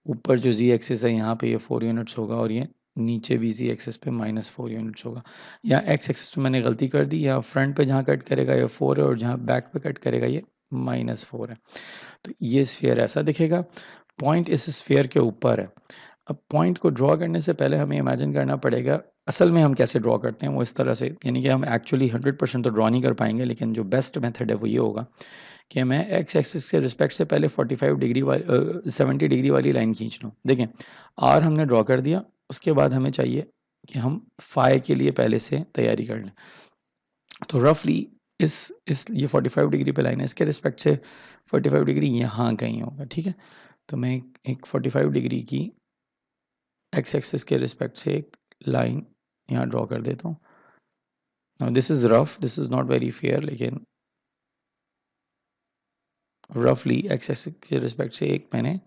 Speaker 1: ऊपर जो जी एक्सिस है यहाँ पे ये 4 यूनिट्स होगा, और ये नीचे भी जी एक्सिस पे -4 यूनिट्स होगा। यहाँ एक्स एक्सिस पे मैंने गलती कर दी, यहाँ फ्रंट पे जहाँ कट करेगा ये 4 है, और जहाँ बैक पे कट करेगा ये -4 है। तो ये स्फीयर ऐसा दिखेगा, पॉइंट इस स्फीयर के ऊपर है। अब पॉइंट को ड्रॉ करने से पहले हमें इमेजिन करना पड़ेगा असल में हम कैसे ड्रॉ करते हैं, वो इस तरह से, यानी कि हम एक्चुअली 100% तो ड्रॉ नहीं कर पाएंगे, लेकिन जो बेस्ट मेथड है वो ये होगा कि मैं एक्स एक्सिस के रिस्पेक्ट से पहले 45 डिग्री वाली 70 डिग्री वाली लाइन खींच लूँ। देखें, आर हमने ड्रॉ कर दिया, उसके बाद हमें चाहिए कि हम फाई के लिए पहले से तैयारी कर लें। तो रफली इस ये 45 डिग्री पे लाइन है, इसके रिस्पेक्ट से 45 डिग्री यहाँ कहीं होगा। ठीक है, तो मैं एक 45 डिग्री की एक्स एक्सिस के रिस्पेक्ट से एक लाइन यहाँ ड्रॉ कर देता हूँ। Now this is rough, this is not very fair, लेकिन रफली एक्स एक्सिस के रिस्पेक्ट से एक मैंने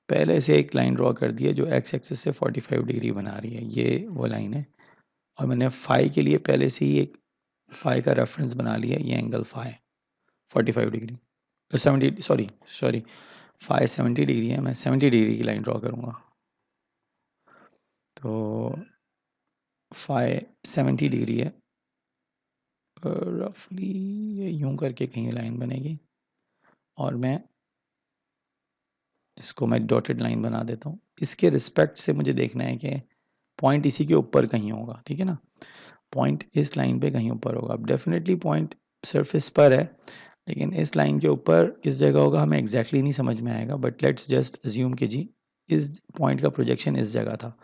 Speaker 1: पहले से एक लाइन ड्रॉ कर दी है जो एक्स एक्सिस से 45 डिग्री बना रही है, ये वो लाइन है। और मैंने फाई के लिए पहले से ही एक फाई का रेफरेंस बना लिया, ये angle phi 45 degree, 70 sorry sorry phi 70 degree है, मैं 70 डिग्री की लाइन ड्रॉ करूँगा। तो फाई 70 डिग्री है, रफली ये यूं करके कहीं लाइन बनेगी, और मैं इसको मैं डॉटेड लाइन बना देता हूँ। इसके रिस्पेक्ट से मुझे देखना है कि पॉइंट इसी के ऊपर कहीं होगा। ठीक है ना, पॉइंट इस लाइन पे कहीं ऊपर होगा। अब डेफिनेटली पॉइंट सरफेस पर है, लेकिन इस लाइन के ऊपर किस जगह होगा हमें एग्जैक्टली नहीं समझ में आएगा, बट लेट्स जस्ट अज्यूम कि जी इस पॉइंट का प्रोजेक्शन इस जगह था।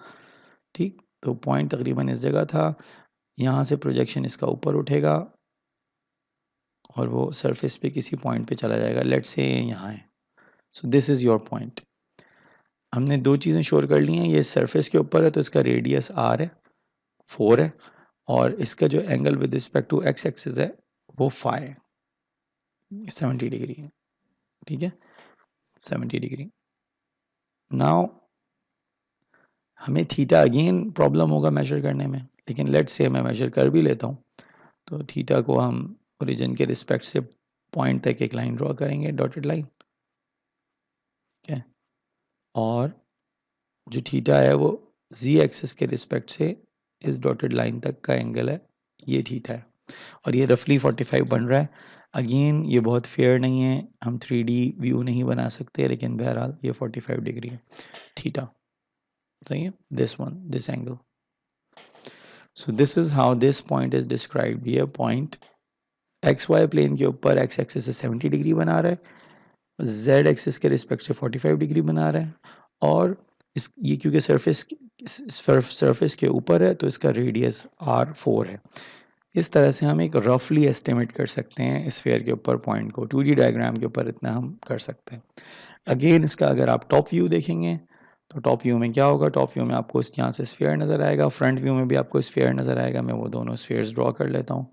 Speaker 1: ठीक, तो पॉइंट तकरीबन इस जगह था, यहाँ से प्रोजेक्शन इसका ऊपर उठेगा और वो सरफेस पे किसी पॉइंट पे चला जाएगा, लेट्स से यहाँ है। So this is your point. हमने दो चीज़ें श्योर कर ली हैं, ये सरफेस के ऊपर है तो इसका रेडियस आर है, 4 है, और इसका जो angle with respect to X axis है वो फाई है, 70 डिग्री है। ठीक है, 70 डिग्री। नाउ हमें थीटा अगेन प्रॉब्लम होगा मेजर करने में, लेकिन लेट्स से मैं मेजर कर भी लेता हूँ। तो थीटा को हम ओरिजिन के रिस्पेक्ट से पॉइंट तक एक लाइन ड्रॉ करेंगे, डॉटेड लाइन। ठीक है, और जो थीटा है वो जी एक्सिस के रिस्पेक्ट से इस डॉटेड लाइन तक का एंगल है, ये थीटा है, और ये रफली 45 बन रहा है। अगेन ये बहुत फेयर नहीं है, हम 3D व्यू नहीं बना सकते, लेकिन बहरहाल ये 45 डिग्री है थीटा, सही है, this one, this angle. So this is how this point is described. ये पॉइंट एक्स वाई प्लेन के ऊपर एक्स एक्सिस से 70 डिग्री बना रहा है, जेड एक्सिस के रिस्पेक्ट से 45 डिग्री बना रहा है, और इस ये क्योंकि सरफेस के ऊपर है तो इसका रेडियस R4 है। इस तरह से हम एक रफली एस्टिमेट कर सकते हैं स्फीयर के ऊपर पॉइंट को, 2D डायग्राम के ऊपर इतना हम कर सकते हैं। अगेन इसका अगर आप टॉप व्यू देखेंगे तो टॉप व्यू में क्या होगा, टॉप व्यू में आपको यहाँ से स्फीयर नज़र आएगा, फ्रंट व्यू में भी आपको स्फीयर नज़र आएगा। मैं वो दोनों स्फीयर्स ड्रॉ कर लेता हूँ,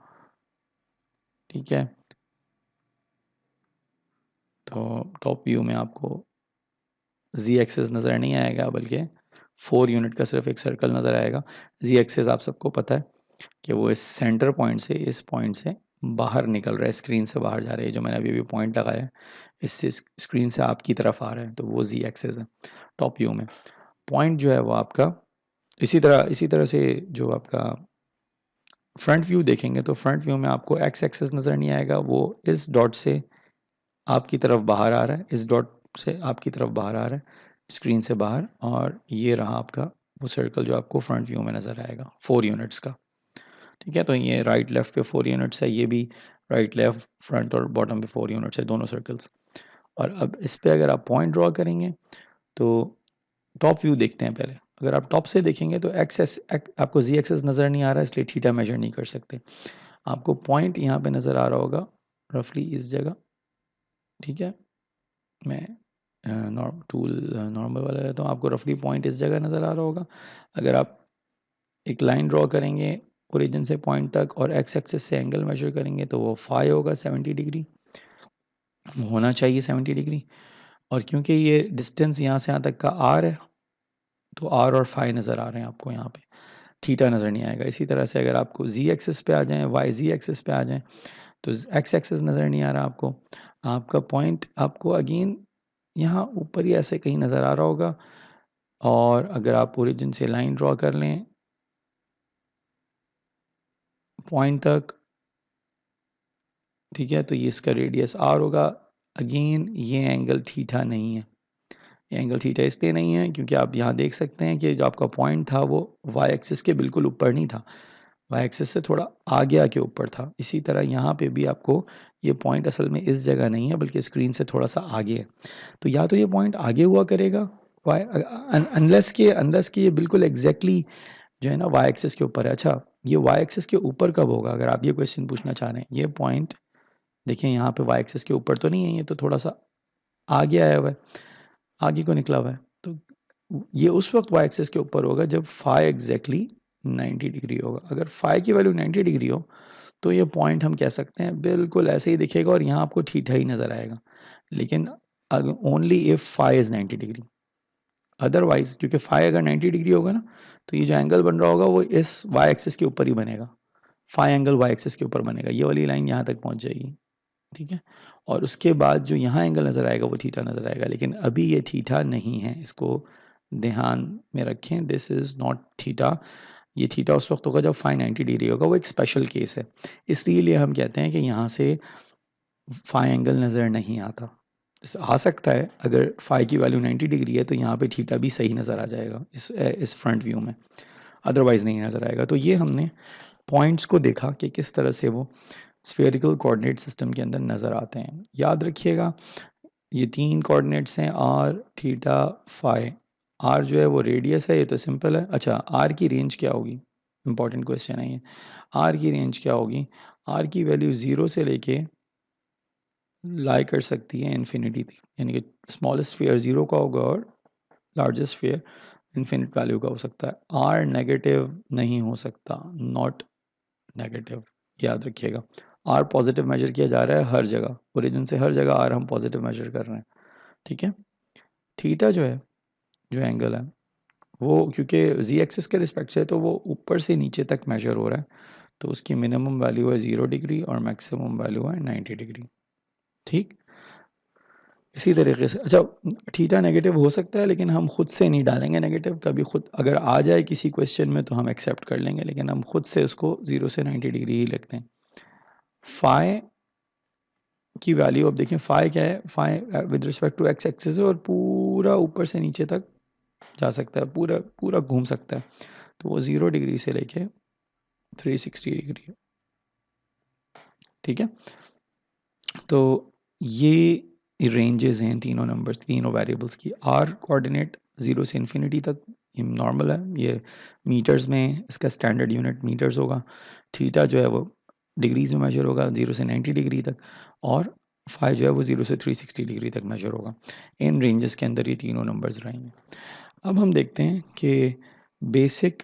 Speaker 1: ठीक है। तो टॉप व्यू में आपको जी एक्सिस नज़र नहीं आएगा, बल्कि 4 यूनिट का सिर्फ एक सर्कल नज़र आएगा। जी एक्सिस आप सबको पता है कि वो इस सेंटर पॉइंट से, इस पॉइंट से बाहर निकल रहा है, स्क्रीन से बाहर जा रहा है। जो मैंने अभी भी पॉइंट लगाया है, इससे स्क्रीन से आपकी तरफ आ रहा है, तो वो जी एक्सिस है टॉप व्यू में। पॉइंट जो है वो आपका इसी तरह से जो आपका फ्रंट व्यू देखेंगे तो फ्रंट व्यू में आपको एक्स एक्सिस नज़र नहीं आएगा, वो इस डॉट से आपकी तरफ बाहर आ रहा है, इस डॉट से आपकी तरफ बाहर आ रहा है, स्क्रीन से बाहर, और ये रहा आपका वो सर्कल जो आपको फ्रंट व्यू में नज़र आएगा 4 यूनिट्स का, ठीक है। तो ये राइट लेफ्ट पे 4 यूनिट्स है, ये भी राइट लेफ्ट फ्रंट और बॉटम पे 4 यूनिट्स है, दोनों सर्कल्स। और अब इस पे अगर आप पॉइंट ड्रॉ करेंगे तो टॉप व्यू देखते हैं पहले। अगर आप टॉप से देखेंगे तो आपको जी एक्सेस नज़र नहीं आ रहा है, इसलिए थीटा मेजर नहीं कर सकते। आपको पॉइंट यहाँ पे नज़र आ रहा होगा रफली इस जगह, ठीक है। मैं टूल नॉर्मल वाला लेता हूँ, आपको रफली पॉइंट इस जगह नज़र आ रहा होगा। अगर आप एक लाइन ड्रॉ करेंगे ओरिजिन से पॉइंट तक और एक्स एक्सिस से एंगल मेजर करेंगे तो वो फाई होगा, 70 डिग्री होना चाहिए, 70 डिग्री। और क्योंकि ये डिस्टेंस यहाँ से यहाँ तक का आर है, तो आर और फाई नज़र आ रहे हैं आपको यहाँ पे, थीटा नज़र नहीं आएगा। इसी तरह से अगर आपको जी एक्सिस पे आ जाएँ, वाई जी एक्सिस पे आ जाएँ, तो एक्स एक्सिस नज़र नहीं आ रहा आपको। आपका पॉइंट आपको अगेन यहाँ ऊपर ही ऐसे कहीं नज़र आ रहा होगा, और अगर आप ओरिजिन से लाइन ड्रॉ कर लें पॉइंट तक, ठीक है, तो ये इसका रेडियस आर होगा। अगेन ये एंगल थीटा नहीं है, ये एंगल थीटा इसलिए नहीं है क्योंकि आप यहाँ देख सकते हैं कि जो आपका पॉइंट था वो वाई एक्सिस के बिल्कुल ऊपर नहीं था, वाई एक्सिस से थोड़ा आगे आके ऊपर था। इसी तरह यहाँ पे भी आपको ये पॉइंट असल में इस जगह नहीं है, बल्कि स्क्रीन से थोड़ा सा आगे है। तो या तो ये पॉइंट आगे हुआ करेगा वाई, अनलेस कि ये बिल्कुल एग्जैक्टली जो है ना वाई एक्सिस के ऊपर है। अच्छा, ये वाई एक्सिस के ऊपर कब होगा, अगर आप ये क्वेश्चन पूछना चाह रहे हैं। ये पॉइंट देखिए यहाँ पे वाई एक्सिस के ऊपर तो नहीं है, ये तो थोड़ा सा आगे आया हुआ है, आगे को निकला हुआ है। तो ये उस वक्त वाई एक्सिस के ऊपर होगा जब फाई एग्जैक्टली 90 डिग्री होगा। अगर फाई की वैल्यू 90 डिग्री हो तो ये पॉइंट हम कह सकते हैं बिल्कुल ऐसे ही दिखेगा, और यहाँ आपको थीटा ही नज़र आएगा, लेकिन only if phi is 90 degree. Otherwise क्योंकि फाई अगर 90 डिग्री होगा ना, तो ये जो एंगल बन रहा होगा वो इस वाई एक्सिस के ऊपर ही बनेगा, फाई एंगल वाई एक्सिस के ऊपर बनेगा, ये वाली लाइन यहाँ तक पहुँच जाएगी, ठीक है। और उसके बाद जो यहाँ एंगल नज़र आएगा वो थीटा नज़र आएगा, लेकिन अभी ये थीटा नहीं है, इसको ध्यान में रखें, दिस इज़ नॉट थीटा। ये थीटा उस वक्त होगा जब फाई 90 डिग्री होगा, वो एक स्पेशल केस है। इसलिए हम कहते हैं कि यहाँ से फाई एंगल नज़र नहीं आता। आ सकता है अगर फाई की वैल्यू 90 डिग्री है तो यहाँ पे थीटा भी सही नज़र आ जाएगा इस फ्रंट व्यू में, अदरवाइज़ नहीं नज़र आएगा। तो ये हमने पॉइंट्स को देखा कि किस तरह से वो स्फेरिकल कोऑर्डिनेट सिस्टम के अंदर नज़र आते हैं। याद रखिएगा ये 3 कोऑर्डिनेट्स हैं, आर थीटा फाई। आर जो है वो रेडियस है, ये तो सिंपल है। अच्छा, आर की रेंज क्या होगी, इंपॉर्टेंट क्वेश्चन है ये। आर की रेंज क्या होगी, आर की वैल्यू 0 से लेके लाई कर सकती है इन्फिनिटी तक, यानी कि स्मॉलेस्ट स्फीयर 0 का होगा और लार्जेस्ट स्फीयर इन्फिनिट वैल्यू का हो सकता है। आर नेगेटिव नहीं हो सकता, नॉट नेगेटिव, याद रखिएगा। आर पॉजिटिव मेजर किया जा रहा है हर जगह, ओरिजिन से हर जगह आर हम पॉजिटिव मेजर कर रहे हैं, ठीक है। थीटा जो है, जो एंगल है, वो क्योंकि जी एक्सिस के रिस्पेक्ट से है तो वो ऊपर से नीचे तक मेजर हो रहा है, तो उसकी मिनिमम वैल्यू है 0 डिग्री और मैक्सिमम वैल्यू है 90 डिग्री, ठीक। इसी तरीके से अच्छा थीटा नेगेटिव हो सकता है लेकिन हम खुद से नहीं डालेंगे नेगेटिव, कभी खुद अगर आ जाए किसी क्वेश्चन में तो हम एक्सेप्ट कर लेंगे, लेकिन हम खुद से उसको 0 से 90 डिग्री ही लिखते हैं। फाई की वैल्यू अब देखें, फाई क्या है, phi with respect to X axis है और पूरा ऊपर से नीचे तक जा सकता है, पूरा पूरा घूम सकता है, तो वो 0 डिग्री से लेके 360 डिग्री है। ठीक है, तो ये रेंजेस हैं तीनों नंबर्स, तीनों वेरिएबल्स की। आर कोऑर्डिनेट 0 से इन्फिनिटी तक ये नॉर्मल है, ये मीटर्स में इसका स्टैंडर्ड यूनिट मीटर्स होगा। थीटा जो है वो डिग्रीज में मेजर होगा 0 से 90 डिग्री तक, और फाई जो है वो 0 से 360 डिग्री तक मेजर होगा। इन रेंजेस के अंदर ये तीनों नंबर्स रहेंगे। अब हम देखते हैं कि बेसिक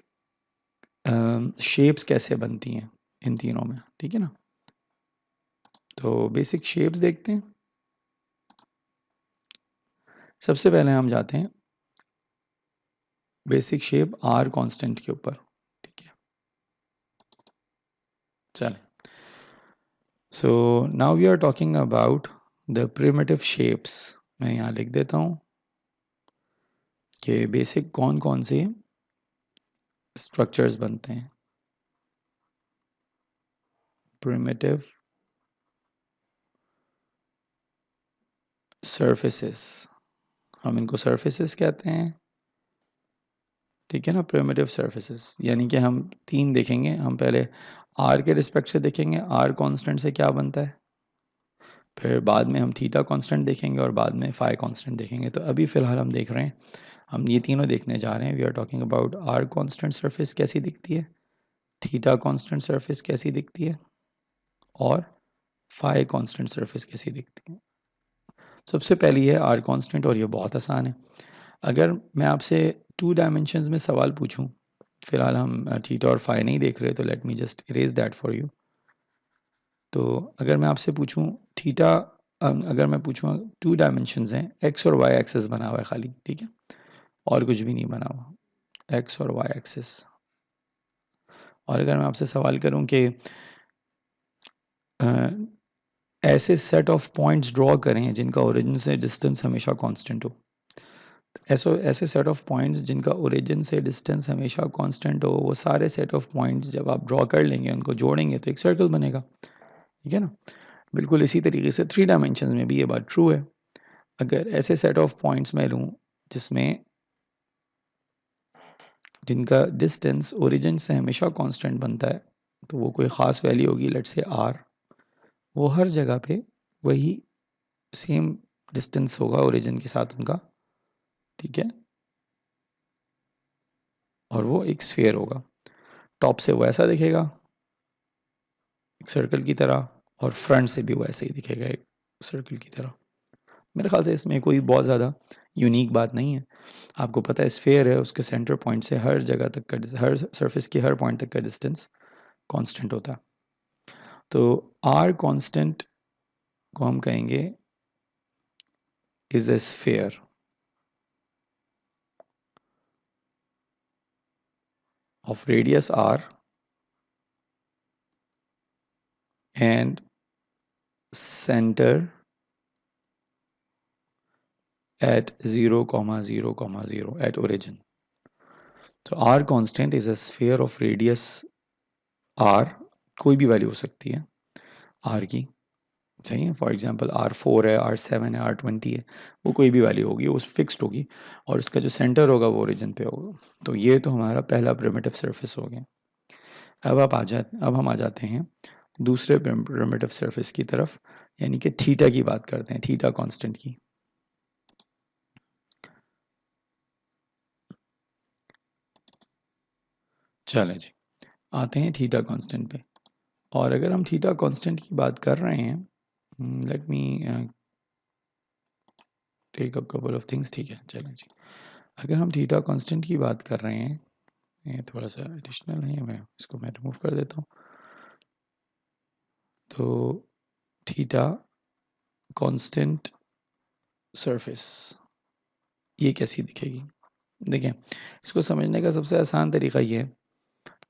Speaker 1: शेप्स कैसे बनती हैं इन तीनों में। ठीक है ना, तो बेसिक शेप्स देखते हैं। सबसे पहले हम जाते हैं बेसिक शेप आर कांस्टेंट के ऊपर। ठीक है, चलें। So now we are talking about the primitive shapes. मैं यहाँ लिख देता हूँ कि बेसिक कौन कौन से स्ट्रक्चर्स बनते हैं। प्रिमिटिव सर्फेसेस, हम इनको सर्फेसेस कहते हैं। ठीक है ना, प्रिमिटिव सर्फेसेस, यानी कि हम तीन देखेंगे। हम पहले आर के रिस्पेक्ट से देखेंगे, आर कांस्टेंट से क्या बनता है, फिर बाद में हम थीटा कांस्टेंट देखेंगे और बाद में फाई कांस्टेंट देखेंगे। तो अभी फ़िलहाल हम देख रहे हैं, हम ये तीनों देखने जा रहे हैं। We are talking about R constant surface कैसी दिखती है, थीटा कांस्टेंट सरफेस कैसी दिखती है, और फाई कांस्टेंट सरफेस कैसी दिखती है। सबसे पहली है आर कांस्टेंट, और ये बहुत आसान है। अगर मैं आपसे 2 डायमेंशंस में सवाल पूछूं, फ़िलहाल हम थीटा और फाई नहीं देख रहे, तो let me just erase that for you. तो अगर मैं आपसे पूछूं थीटा, अगर मैं पूछूँ 2 डायमेंशंस हैं, एक्स और वाई एक्सिस बना हुआ है खाली, ठीक है, और कुछ भी नहीं बना हुआ, एक्स और वाई एक्सिस। और अगर मैं आपसे सवाल करूं कि ऐसे सेट ऑफ पॉइंट्स ड्रॉ करें जिनका ओरिजिन से डिस्टेंस हमेशा कांस्टेंट हो, ऐसे ऐसे सेट ऑफ पॉइंट्स जिनका ओरिजिन से डिस्टेंस हमेशा कांस्टेंट हो, वो सारे सेट ऑफ पॉइंट्स जब आप ड्रॉ कर लेंगे, उनको जोड़ेंगे तो एक सर्कल बनेगा। ठीक है ना, बिल्कुल इसी तरीके से 3 डायमेंशंस में भी ये बात ट्रू है। अगर ऐसे सेट ऑफ पॉइंट्स मैं लूँ जिसमें जिनका डिस्टेंस ओरिजिन से हमेशा कांस्टेंट बनता है, तो वो कोई ख़ास वैल्यू होगी, लेट्स से आर, वो हर जगह पे वही सेम डिस्टेंस होगा ओरिजिन के साथ उनका। ठीक है, और वो एक स्फीयर होगा, टॉप से वो ऐसा दिखेगा एक सर्कल की तरह, और फ्रंट से भी वो ऐसे ही दिखेगा एक सर्कल की तरह। मेरे ख्याल से इसमें कोई बहुत ज़्यादा यूनिक बात नहीं है। आपको पता है स्फीयर है, उसके सेंटर पॉइंट से हर जगह तक का हर सरफेस के हर पॉइंट तक का डिस्टेंस कांस्टेंट होता है। तो आर कांस्टेंट को हम कहेंगे is a sphere of radius R and centre at 0, 0, 0 at origin. So R constant is a sphere of radius R, कोई भी वैल्यू हो सकती है R की, सही है। फॉर एग्जांपल R4 है, R7 है, R20 है, वो कोई भी वैल्यू होगी, वो फिक्स्ड होगी, और उसका जो सेंटर होगा वो ओरिजिन पे होगा। तो ये तो हमारा पहला प्रिमिटिव सरफेस हो गया। अब हम आ जाते हैं दूसरे प्रिमिटिव सरफेस की तरफ, यानी कि थीटा की बात करते हैं, थीटा कांस्टेंट की। चलें जी, आते हैं थीटा कांस्टेंट पे। और अगर हम थीटा कांस्टेंट की बात कर रहे हैं, let me take a couple of things. ठीक है, चलें जी, अगर हम थीटा कांस्टेंट की बात कर रहे हैं, ये थोड़ा सा एडिशनल है, मैं रिमूव कर देता हूँ। तो थीटा कांस्टेंट सरफेस ये कैसी दिखेगी? देखें, इसको समझने का सबसे आसान तरीका ये है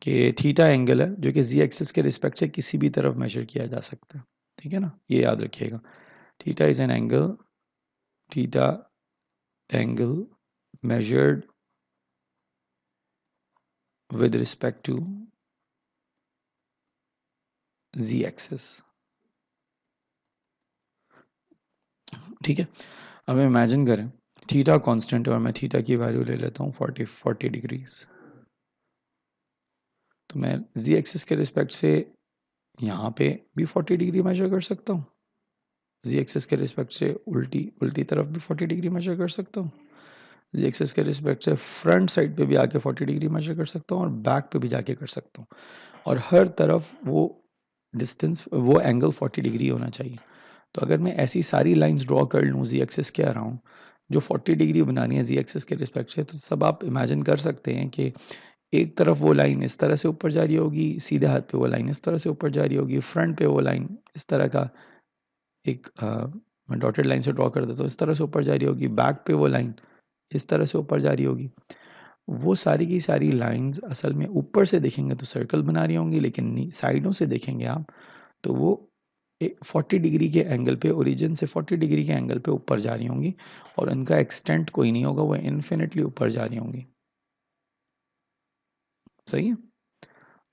Speaker 1: कि थीटा एंगल है जो कि जी एक्सिस के रिस्पेक्ट से किसी भी तरफ मेजर किया जा सकता है। ठीक है ना, ये याद रखिएगा, theta is an angle theta angle measured with respect to z axis। ठीक है, अब इमेजिन करें थीटा कांस्टेंट और मैं थीटा की वैल्यू ले लेता हूँ 40 डिग्रीज। तो मैं z एक्सिस के रिस्पेक्ट से यहाँ पे भी 40 डिग्री मेजर कर सकता हूँ, z एक्सिस के रिस्पेक्ट से उल्टी उल्टी तरफ भी 40 डिग्री मेजर कर सकता हूँ, z एक्सिस के रिस्पेक्ट से फ्रंट साइड पे भी आके 40 डिग्री मेजर कर सकता हूँ और बैक पे भी जाके कर सकता हूँ, और हर तरफ वो डिस्टेंस वो एंगल 40 डिग्री होना चाहिए। तो अगर मैं ऐसी सारी लाइंस ड्रॉ कर लूँ जी एक्सिस के अराउंड जो 40 डिग्री बनानी है जी एक्सिस के रिस्पेक्ट से, तो सब आप इमेजिन कर सकते हैं कि एक तरफ वो लाइन इस तरह से ऊपर जा रही होगी, सीधे हाथ पे वो लाइन इस तरह से ऊपर जा रही होगी, फ्रंट पे वो लाइन इस तरह का एक मैं डॉटेड लाइन से ड्रॉ कर देता हूँ, इस तरह से ऊपर जा रही होगी, बैक पे वो लाइन इस तरह से ऊपर जा रही होगी। वो सारी की सारी लाइंस असल में ऊपर से देखेंगे तो सर्कल बना रही होंगी, लेकिन साइडों से देखेंगे आप तो वो 40 डिग्री के एंगल पे, ओरिजिन से 40 डिग्री के एंगल पे ऊपर जा रही होंगी, और उनका एक्सटेंट कोई नहीं होगा, वो इन्फिनिटली ऊपर जा रही होंगी। सही है,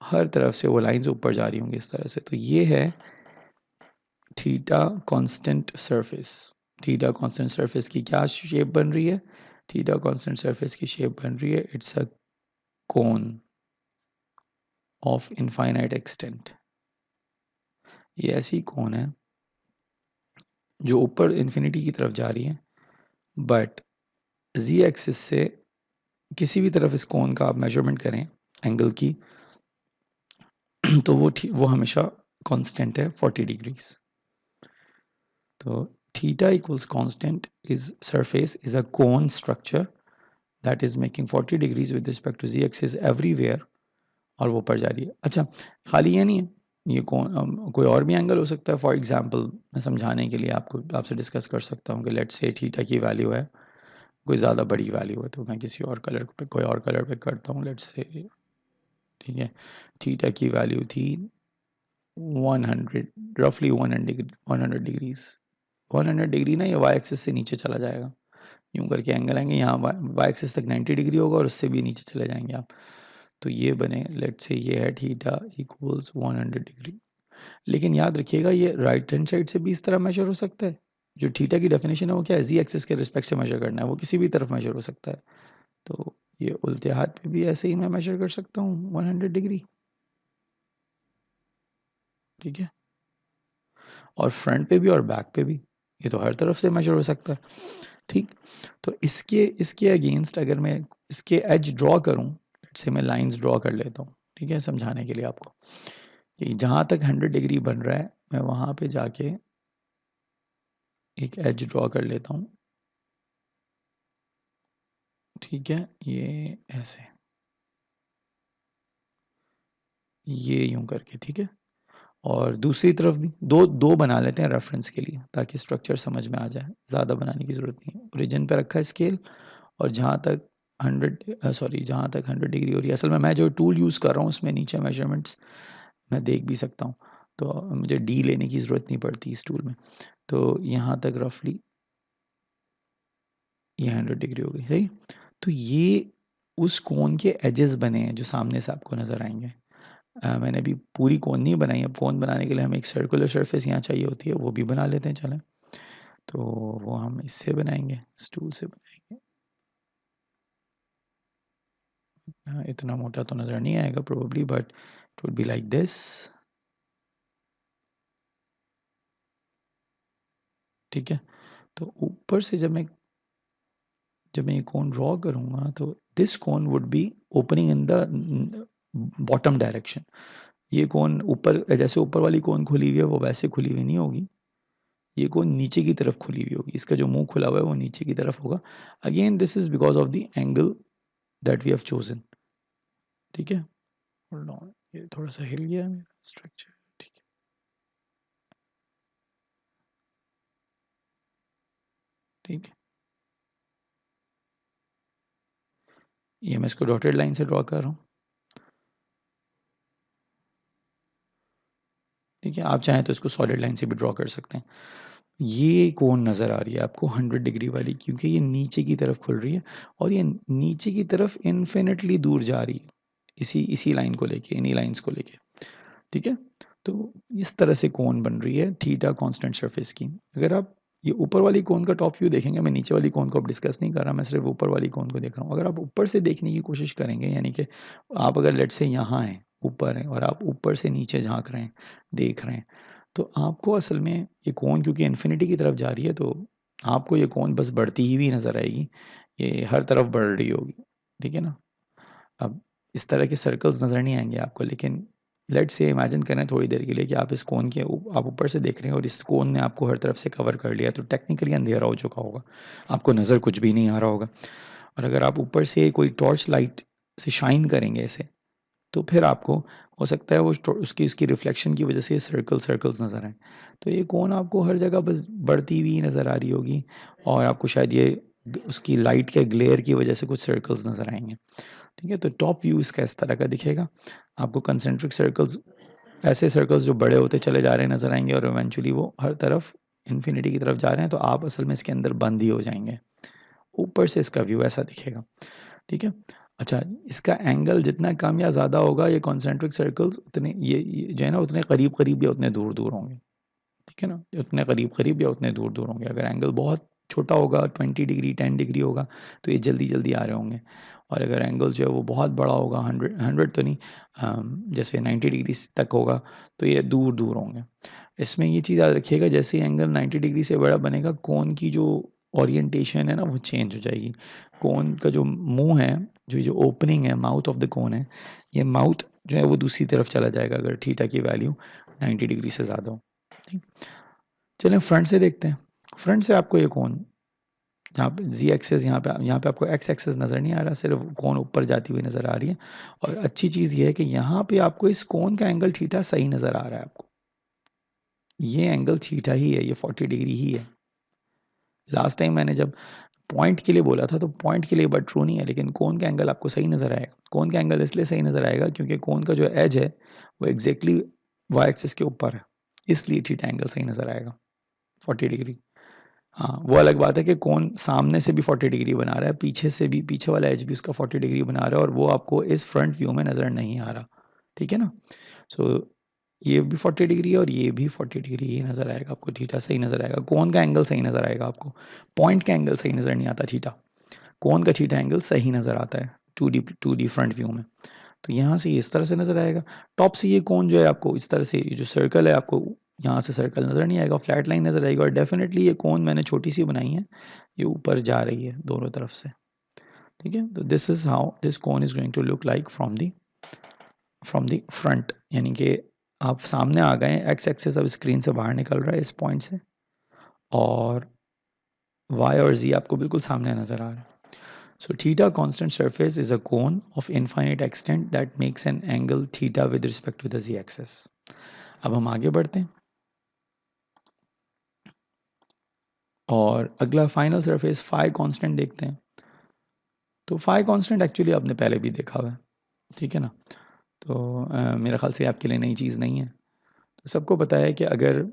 Speaker 1: हर तरफ से वो लाइंस ऊपर जा रही होंगी इस तरह से। तो ये है theta constant surface. Theta constant surface की क्या शेप बन रही है? थीटा कांस्टेंट सरफेस की शेप बन रही है, it's a cone of infinite extent. ये ऐसी कोन है जो ऊपर इन्फिनिटी की तरफ जा रही है, बट जी एक्सिस से किसी भी तरफ इस कोन का आप मेजरमेंट करें एंगल की तो वो हमेशा कांस्टेंट है 40 डिग्रीज। तो theta equals constant is surface is a cone structure that is making 40 degrees with respect to Z axis everywhere, और वो ऊपर जा रही है। अच्छा, खाली ये नहीं है, ये कोई और भी एंगल हो सकता है। फॉर एग्जांपल मैं समझाने के लिए आपसे डिस्कस कर सकता हूँ कि लेट्स से थीटा की वैल्यू है कोई ज़्यादा बड़ी वैल्यू है, तो मैं किसी और कलर पे कोई और कलर पे करता हूँ, लेट्स से ठीक है थीटा की वैल्यू थी 100, रफली 100 डिग्रीज। 100 डिग्री ना ये वाई एक्सिस से नीचे चला जाएगा, यूं करके एंगल आएंगे यहाँ वाई एक्सिस तक 90 डिग्री होगा और उससे भी नीचे चले जाएंगे आप। तो ये बने लेट्स से ये है थीटा इक्वल्स 100 डिग्री। लेकिन याद रखिएगा ये राइट हैंड साइड से भी इस तरह मेजर हो सकता है। जो थीटा की डेफिनेशन है वो क्या है, जी एक्सिस के रिस्पेक्ट से मेजर करना है, वो किसी भी तरफ मेजर हो सकता है। तो ये उल्टे हाथ पे भी ऐसे ही मैं मेजर कर सकता हूँ 100 डिग्री। ठीक है, और फ्रंट पे भी और बैक पे भी, ये तो हर तरफ से मेजर हो सकता है। ठीक, तो इसके इसके अगेंस्ट अगर मैं इसके एज ड्रॉ करूँ, से मैं लाइंस ड्रॉ कर लेता हूँ, ठीक है, समझाने के लिए आपको कि जहाँ तक 100 डिग्री बन रहा है मैं वहाँ पे जाके एक एज ड्रॉ कर लेता हूँ। ठीक है, ये ऐसे, ये यूं करके, ठीक है, और दूसरी तरफ भी दो दो बना लेते हैं रेफरेंस के लिए ताकि स्ट्रक्चर समझ में आ जाए, ज़्यादा बनाने की ज़रूरत नहीं है। ओरिजिन पे रखा है स्केल, और जहाँ तक 100 डिग्री हो रही है, असल में मैं जो टूल यूज़ कर रहा हूँ उसमें नीचे मेजरमेंट्स मैं देख भी सकता हूँ, तो मुझे डी लेने की ज़रूरत नहीं पड़ती इस टूल में। तो यहाँ तक रफली ये 100 डिग्री हो गई, सही। तो ये उस कोन के एजेस बने हैं जो सामने से आपको नज़र आएंगे। मैंने अभी पूरी कोन नहीं बनाई, अब कोन बनाने के लिए हमें एक सर्कुलर सरफेस यहाँ चाहिए होती है, वो भी बना लेते हैं चलें। तो वो हम इससे बनाएंगे, इस टूल से बनाएंगे। इतना मोटा तो नज़र नहीं आएगा probably, but it would be like this. ठीक है, तो ऊपर से जब मैं ये कोन ड्रॉ करूँगा तो this cone would be opening in the bottom direction. ये कोन ऊपर, जैसे ऊपर वाली कोन खुली हुई है वो वैसे खुली हुई नहीं होगी, ये कोन नीचे की तरफ खुली हुई होगी, इसका जो मुंह खुला हुआ है वो नीचे की तरफ होगा। Again this is because of the angle that we have chosen. ठीक है, होल्ड ऑन, ये थोड़ा सा हिल गया है मेरा स्ट्रक्चर। ठीक है, ठीक है, ये मैं इसको डॉटेड लाइन से ड्रॉ कर रहा हूँ। ठीक है, आप चाहें तो इसको सॉलिड लाइन से भी ड्रॉ कर सकते हैं। ये कोण नज़र आ रही है आपको 100 डिग्री वाली, क्योंकि ये नीचे की तरफ खुल रही है और ये नीचे की तरफ इन्फिनिटली दूर जा रही है, इसी इसी लाइन को लेके, इन्हीं लाइंस को लेके, ठीक है। तो इस तरह से कोण बन रही है थीटा कांस्टेंट सरफेस की। अगर आप ये ऊपर वाली कोण का टॉप व्यू देखेंगे, मैं नीचे वाली कोण को अब डिस्कस नहीं कर रहा, मैं सिर्फ ऊपर वाली कोण को देख रहा हूँ। अगर आप ऊपर से देखने की कोशिश करेंगे, यानी कि आप अगर लेट्स से यहाँ हैं, ऊपर हैं और आप ऊपर से नीचे झांक रहे हैं, देख रहे हैं, तो आपको असल में ये कोण क्योंकि इन्फिनिटी की तरफ जा रही है, तो आपको ये कोण बस बढ़ती ही हुई नज़र आएगी, ये हर तरफ बढ़ रही होगी, ठीक है ना। अब इस तरह के सर्कल्स नज़र नहीं आएंगे आपको, लेकिन लेट्स से इमेजिन करें थोड़ी देर के लिए कि आप इस कोन के आप ऊपर से देख रहे हैं और इस कोन ने आपको हर तरफ से कवर कर लिया, तो टेक्निकली अंधेरा हो चुका होगा, आपको नज़र कुछ भी नहीं आ रहा होगा। और अगर आप ऊपर से कोई टॉर्च लाइट से शाइन करेंगे ऐसे, तो फिर आपको हो सकता है वो उसकी उसकी रिफ्लेक्शन की वजह से सर्कल्स नज़र आए। तो ये कोन आपको हर जगह बस बढ़ती हुई नज़र आ रही होगी और आपको शायद ये उसकी लाइट के ग्लेयर की वजह से कुछ सर्कल्स नज़र आएंगे, ठीक है। तो टॉप व्यू इसका इस तरह का दिखेगा, आपको कंसेंट्रिक सर्कल्स, ऐसे सर्कल्स जो बड़े होते चले जा रहे हैं नज़र आएंगे और इवेंचुअली वो हर तरफ इन्फिनिटी की तरफ जा रहे हैं, तो आप असल में इसके अंदर बंद ही हो जाएंगे। ऊपर से इसका व्यू ऐसा दिखेगा, ठीक है। अच्छा, इसका एंगल जितना कम या ज़्यादा होगा, ये कॉन्सेंट्रिक सर्कल्स उतने ये जो है ना उतने करीब करीब या उतने दूर दूर होंगे, ठीक है ना, उतने करीब करीब या उतने दूर दूर होंगे। अगर एंगल बहुत छोटा होगा, 20 डिग्री 10 डिग्री होगा, तो ये जल्दी जल्दी आ रहे होंगे। और अगर एंगल जो है वो बहुत बड़ा होगा, 100 तो नहीं, जैसे 90 डिग्री तक होगा, तो ये दूर दूर होंगे। इसमें ये चीज़ याद रखिएगा, जैसे एंगल 90 डिग्री से बड़ा बनेगा, कोन की जो ओरिएंटेशन है ना वो चेंज हो जाएगी। कोन का जो मुंह है, जो ओपनिंग है, माउथ ऑफ द कोन है, ये माउथ जो है वो दूसरी तरफ चला जाएगा अगर थीटा की वैल्यू 90 डिग्री से ज़्यादा हो, ठीक। चलें फ्रंट से देखते हैं। फ्रंट से आपको ये कोण, यहाँ पे जी एक्सेस, यहाँ पे आपको एक्स एक्सेस नज़र नहीं आ रहा, सिर्फ कोण ऊपर जाती हुई नज़र आ रही है। और अच्छी चीज़ ये है कि यहाँ पे आपको इस कोण का एंगल थीटा सही नज़र आ रहा है आपको, ये एंगल थीटा ही है, ये 40 डिग्री ही है। लास्ट टाइम मैंने जब पॉइंट के लिए बोला था, तो पॉइंट के लिए बट ट्रू नहीं है, लेकिन कोण का एंगल आपको सही नज़र आएगा। कोण का एंगल इसलिए सही नज़र आएगा क्योंकि कोण का जो एज है वो एग्जैक्टली वाई एक्सिस के ऊपर है, इसलिए थीटा एंगल सही नज़र आएगा 40 डिग्री। हाँ, वो अलग बात है कि कौन सामने से भी 40 डिग्री बना रहा है, पीछे से भी, पीछे वाला एज भी उसका 40 डिग्री बना रहा है, और वो आपको इस फ्रंट व्यू में नज़र नहीं आ रहा, ठीक है ना। सो ये भी 40 डिग्री है और ये भी 40 डिग्री ही नज़र आएगा आपको, थीटा सही नज़र आएगा, कोन का एंगल सही नज़र आएगा आपको, पॉइंट का एंगल सही नज़र नहीं आता थीटा, कोन का थीटा एंगल सही नज़र आता है 2D फ्रंट व्यू में। तो यहाँ से इस तरह से नज़र आएगा। टॉप से ये कोन जो है आपको इस तरह से, ये जो सर्कल है आपको यहाँ से सर्कल नज़र नहीं आएगा, फ्लैट लाइन नज़र आएगी। और डेफिनेटली ये कोन मैंने छोटी सी बनाई है, ये ऊपर जा रही है दोनों तरफ से, ठीक है। तो this is how this cone is going to look like from the front, यानी कि आप सामने आ गए, एक्स एक्सिस अब स्क्रीन से बाहर निकल रहा है इस पॉइंट से, और वाई और जी आपको बिल्कुल सामने नज़र आ रहा है। So theta constant surface is a cone of infinite extent that makes an angle theta with respect to the z-axis. अब हम आगे बढ़ते हैं और अगला फाइनल सरफेस फाई कांस्टेंट देखते हैं। तो फाई कांस्टेंट एक्चुअली आपने पहले भी देखा हुआ है, ठीक है ना। तो मेरा ख्याल से आपके लिए नई चीज़ नहीं है। तो सबको पता है कि अगर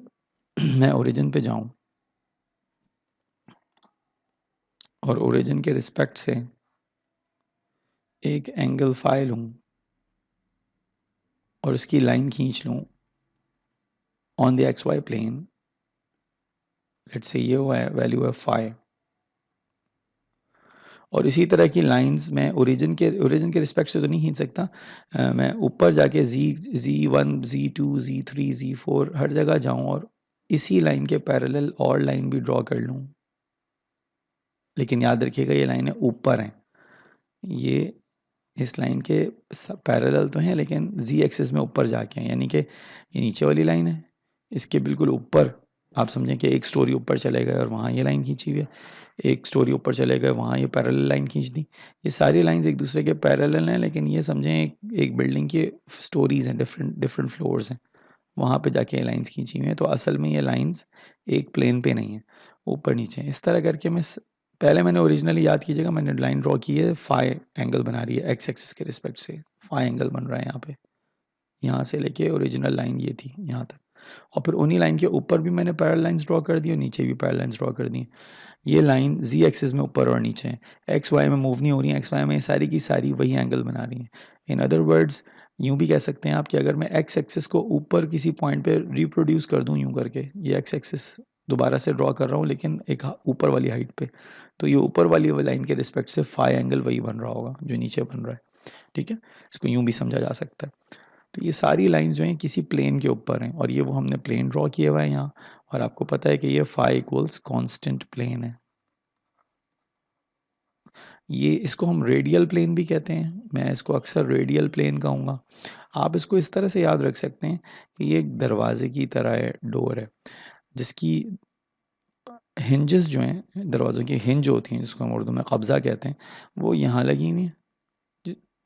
Speaker 1: मैं ओरिजिन पे जाऊं और ओरिजिन के रिस्पेक्ट से एक एंगल फाई लूं और उसकी लाइन खींच लूं on the X Y plane, let's say ये वैल्यू है फाई, और इसी तरह की लाइंस मैं ओरिजिन के रिस्पेक्ट से तो नहीं खींच सकता, मैं ऊपर जाके Z1 Z2 Z3 Z4 हर जगह जाऊं और इसी लाइन के पैरेलल और लाइन भी ड्रॉ कर लूं, लेकिन याद रखिएगा ये लाइनें ऊपर हैं, ये इस लाइन के पैरेलल तो हैं लेकिन Z एक्सिस में ऊपर जाके हैं, यानी कि ये नीचे वाली लाइन है, इसके बिल्कुल ऊपर आप समझें कि एक स्टोरी ऊपर चले गए और वहाँ ये लाइन खींची हुई है, एक स्टोरी ऊपर चले गए, वहाँ ये पैरेलल लाइन खींच दी। ये सारी लाइंस एक दूसरे के पैरेलल हैं, लेकिन ये समझें एक बिल्डिंग के स्टोरीज हैं, डिफरेंट डिफरेंट फ्लोर्स हैं, वहाँ पे जाके ये लाइंस खींची हुई हैं। तो असल में ये लाइंस एक प्लेन पे नहीं है, ऊपर नीचे। इस तरह करके पहले मैंने ओरिजिनली याद कीजिएगा, मैंने लाइन ड्रॉ की है, फाई एंगल बना रही है एक्स एक्सिस के रिस्पेक्ट से, फाई एंगल बन रहा है यहाँ पे, यहाँ से लेके ओरिजिनल लाइन ये थी यहाँ तक। और फिर उन्हीं लाइन के ऊपर भी मैंने पैरेलल लाइंस ड्रॉ कर दी और नीचे भी पैरेलल लाइंस ड्रॉ कर दी। ये लाइन जी एक्सिस में ऊपर और नीचे है, एक्स वाई में मूव नहीं हो रही है, एक्स वाई में सारी की सारी वही एंगल बना रही हैं। इन अदर वर्ड्स यूं भी कह सकते हैं आप कि अगर मैं एक्स एक्सिस को ऊपर किसी पॉइंट पे रिप्रोड्यूस कर दूं यूं करके, ये एक्स एक्सिस दोबारा से ड्रॉ कर रहा हूँ लेकिन एक ऊपर वाली हाइट पे, तो ये ऊपर वाली लाइन के रिस्पेक्ट से फाई एंगल वही बन रहा होगा जो नीचे बन रहा है। ठीक है, इसको यूं भी समझा जा सकता है। तो ये सारी लाइंस जो हैं किसी प्लेन के ऊपर हैं और ये वो हमने प्लेन ड्रॉ किया हुआ है यहाँ, और आपको पता है कि ये फाई इक्वल्स कांस्टेंट प्लेन है। ये इसको हम रेडियल प्लेन भी कहते हैं, मैं इसको अक्सर रेडियल प्लेन कहूँगा। आप इसको इस तरह से याद रख सकते हैं कि ये एक दरवाजे की तरह है, डोर है, जिसकी हिंजेस जो हैं, दरवाज़ों की हिंज होती हैं जिसको हम उर्दू में कब्ज़ा कहते हैं, वो यहाँ लगी हुई हैं,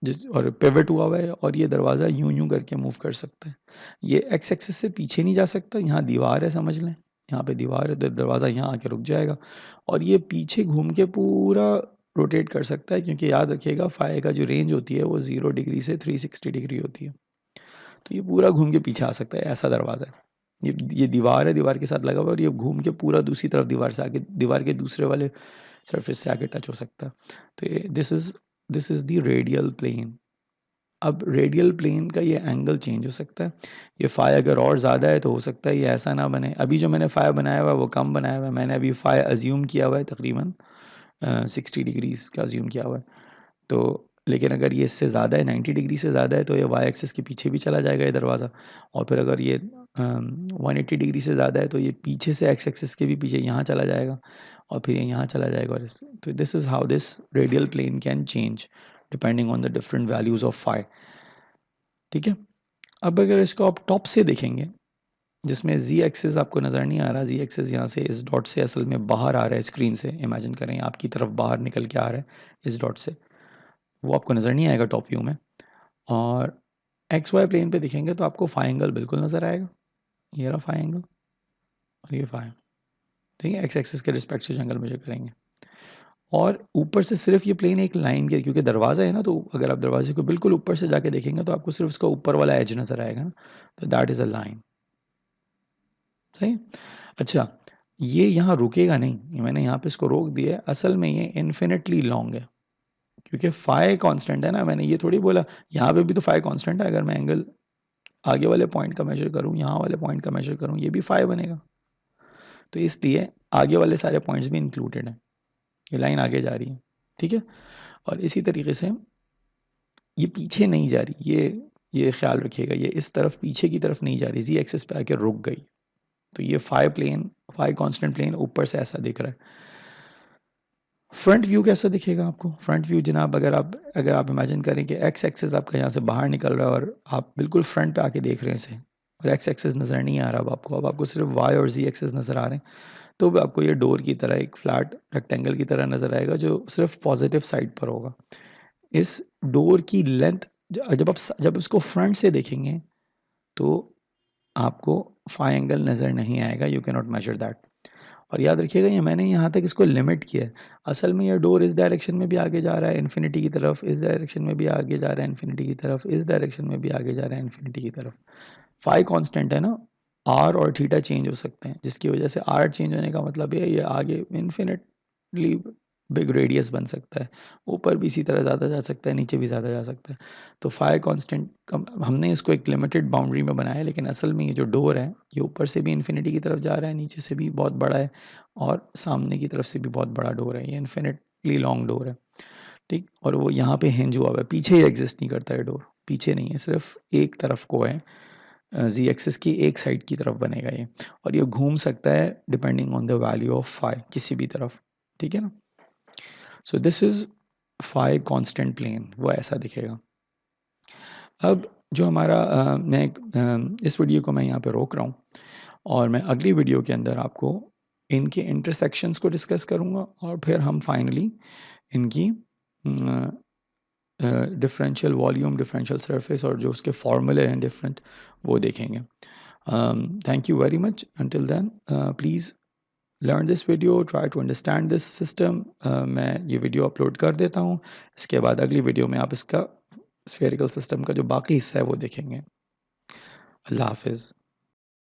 Speaker 1: जिस और पिवट हुआ हुआ है, और ये दरवाज़ा यूं यूं करके मूव कर सकता है। ये एक्स एक्सिस से पीछे नहीं जा सकता, यहाँ दीवार है समझ लें, यहाँ पे दीवार है तो दरवाज़ा यहाँ आके रुक जाएगा, और ये पीछे घूम के पूरा रोटेट कर सकता है, क्योंकि याद रखिएगा फाई का जो रेंज होती है वो 0 डिग्री से 360 डिग्री होती है। तो ये पूरा घूम के पीछे आ सकता है, ऐसा दरवाज़ा है। ये दीवार है, दीवार के साथ लगा हुआ है, और ये घूम के पूरा दूसरी तरफ दीवार से आके, दीवार के दूसरे वाले सरफेस से आके टच हो सकता है। तो ये this is the radial plane. अब रेडियल प्लेन का ये एंगल चेंज हो सकता है, ये फाई अगर और ज़्यादा है तो हो सकता है ये ऐसा ना बने। अभी जो मैंने फाई बनाया हुआ है वो कम बनाया हुआ है, मैंने अभी फाई अज्यूम किया हुआ है तकरीबन 60 डिग्रीज का अज्यूम किया हुआ है। तो लेकिन अगर ये इससे ज़्यादा है, 90 डिग्री से ज़्यादा है, तो ये वाई एक्सिस के पीछे भी चला जाएगा ये दरवाज़ा, और फिर अगर ये 180 डिग्री से ज़्यादा है तो ये पीछे से एक्स एक्सिस के भी पीछे यहाँ चला जाएगा, और फिर ये यहाँ चला जाएगा, और तो this is how this radial plane can change depending on the different values of phi. ठीक है, अब अगर इसको आप टॉप से देखेंगे, जिसमें जी एक्सिस आपको नज़र नहीं आ रहा, जी एक्सिस यहाँ से इस डॉट से असल में बाहर आ रहा है स्क्रीन से, इमेजिन करें आपकी तरफ बाहर निकल के आ रहा है इस डॉट से, वो आपको नज़र नहीं आएगा टॉप व्यू में। और एक्स वाई प्लेन पे देखेंगे तो आपको फाई एंगल बिल्कुल नज़र आएगा, ये रहा फाई एंगल और ये फाई। ठीक है, एक्स एक्सिस के रिस्पेक्ट से जो एंगल मेजर करेंगे, और ऊपर से सिर्फ ये प्लेन एक लाइन के, क्योंकि दरवाज़ा है ना, तो अगर आप दरवाजे को बिल्कुल ऊपर से जाके देखेंगे तो आपको सिर्फ उसका ऊपर वाला एज नज़र आएगा ना, तो दैट इज़ अ लाइन। सही। अच्छा, ये यहाँ रुकेगा नहीं, मैंने यहाँ पे इसको रोक दिया है, असल में ये इन्फिनिटली लॉन्ग है, क्योंकि फाई कांस्टेंट है ना, मैंने ये थोड़ी बोला, यहाँ पे भी तो फाई कांस्टेंट है, अगर मैं एंगल आगे वाले पॉइंट का मेजर करूँ, यहाँ वाले पॉइंट का मेजर करूँ, ये भी फाई बनेगा, तो इसलिए आगे वाले सारे पॉइंट्स भी इंक्लूडेड हैं, ये लाइन आगे जा रही है। ठीक है, और इसी तरीके से ये पीछे नहीं जा रही, ये ख्याल रखिएगा, ये इस तरफ पीछे की तरफ नहीं जा रही, जी एक्सिस पे आके रुक गई, तो ये फाई कांस्टेंट प्लेन ऊपर से ऐसा दिख रहा है। फ्रंट व्यू कैसा दिखेगा आपको? फ्रंट व्यू जनाब, अगर आप इमेजिन करें कि एक्स एक्सिस आपका यहाँ से बाहर निकल रहा है और आप बिल्कुल फ्रंट पे आके देख रहे हैं इसे, और एक्स एक्सिस नज़र नहीं आ रहा अब आपको सिर्फ वाई और जी एक्सिस नज़र आ रहे हैं, तो भी आपको ये डोर की तरह एक फ्लैट रेक्टेंगल की तरह नज़र आएगा जो सिर्फ पॉजिटिव साइड पर होगा। इस डोर की लेंथ, जब इसको फ्रंट से देखेंगे तो आपको फाई एंगल नज़र नहीं आएगा, you can not measure that. और याद रखिएगा, ये मैंने यहाँ तक इसको लिमिट किया है, असल में ये डोर इस डायरेक्शन में भी आगे जा रहा है इन्फिनिटी की तरफ, इस डायरेक्शन में भी आगे जा रहा है इन्फिनिटी की तरफ, इस डायरेक्शन में भी आगे जा रहा है इन्फिनिटी की तरफ। फाई कांस्टेंट है ना, आर और थीटा चेंज हो सकते हैं, जिसकी वजह से आर चेंज होने का मतलब ये आगे इन्फिनिटली बिग रेडियस बन सकता है, ऊपर भी इसी तरह ज़्यादा जा सकता है, नीचे भी ज़्यादा जा सकता है। तो फाई कांस्टेंट हमने इसको एक लिमिटेड बाउंड्री में बनाया है, लेकिन असल में ये जो डोर है ये ऊपर से भी इन्फिनिटी की तरफ जा रहा है, नीचे से भी बहुत बड़ा है, और सामने की तरफ से भी बहुत बड़ा डोर है, ये इन्फिनिटली लॉन्ग डोर है। ठीक, और वो यहाँ पे हिंज हुआ हुआ है, पीछे ही एग्जिस्ट नहीं करता है डोर, पीछे नहीं है, सिर्फ एक तरफ को है, जी एक्सिस की एक साइड की तरफ बनेगा ये, और ये घूम सकता है depending on the value of phi किसी भी तरफ। ठीक है ना, so this is phi constant plane, वो ऐसा दिखेगा। अब जो हमारा इस वीडियो को मैं यहाँ पे रोक रहा हूँ, और मैं अगली वीडियो के अंदर आपको इनके इंटरसेक्शंस को डिस्कस करूँगा, और फिर हम फाइनली इनकी डिफरेंशियल वॉल्यूम, डिफरेंशियल सरफेस, और जो उसके फॉर्मूले हैं डिफरेंट, वो देखेंगे। Thank you very much. Until then, please learn this video, try to understand this system. मैं ये वीडियो अपलोड कर देता हूँ, इसके बाद अगली वीडियो में आप इसका स्फेरिकल सिस्टम का जो बाकी हिस्सा है वो देखेंगे। अल्लाह हाफिज़।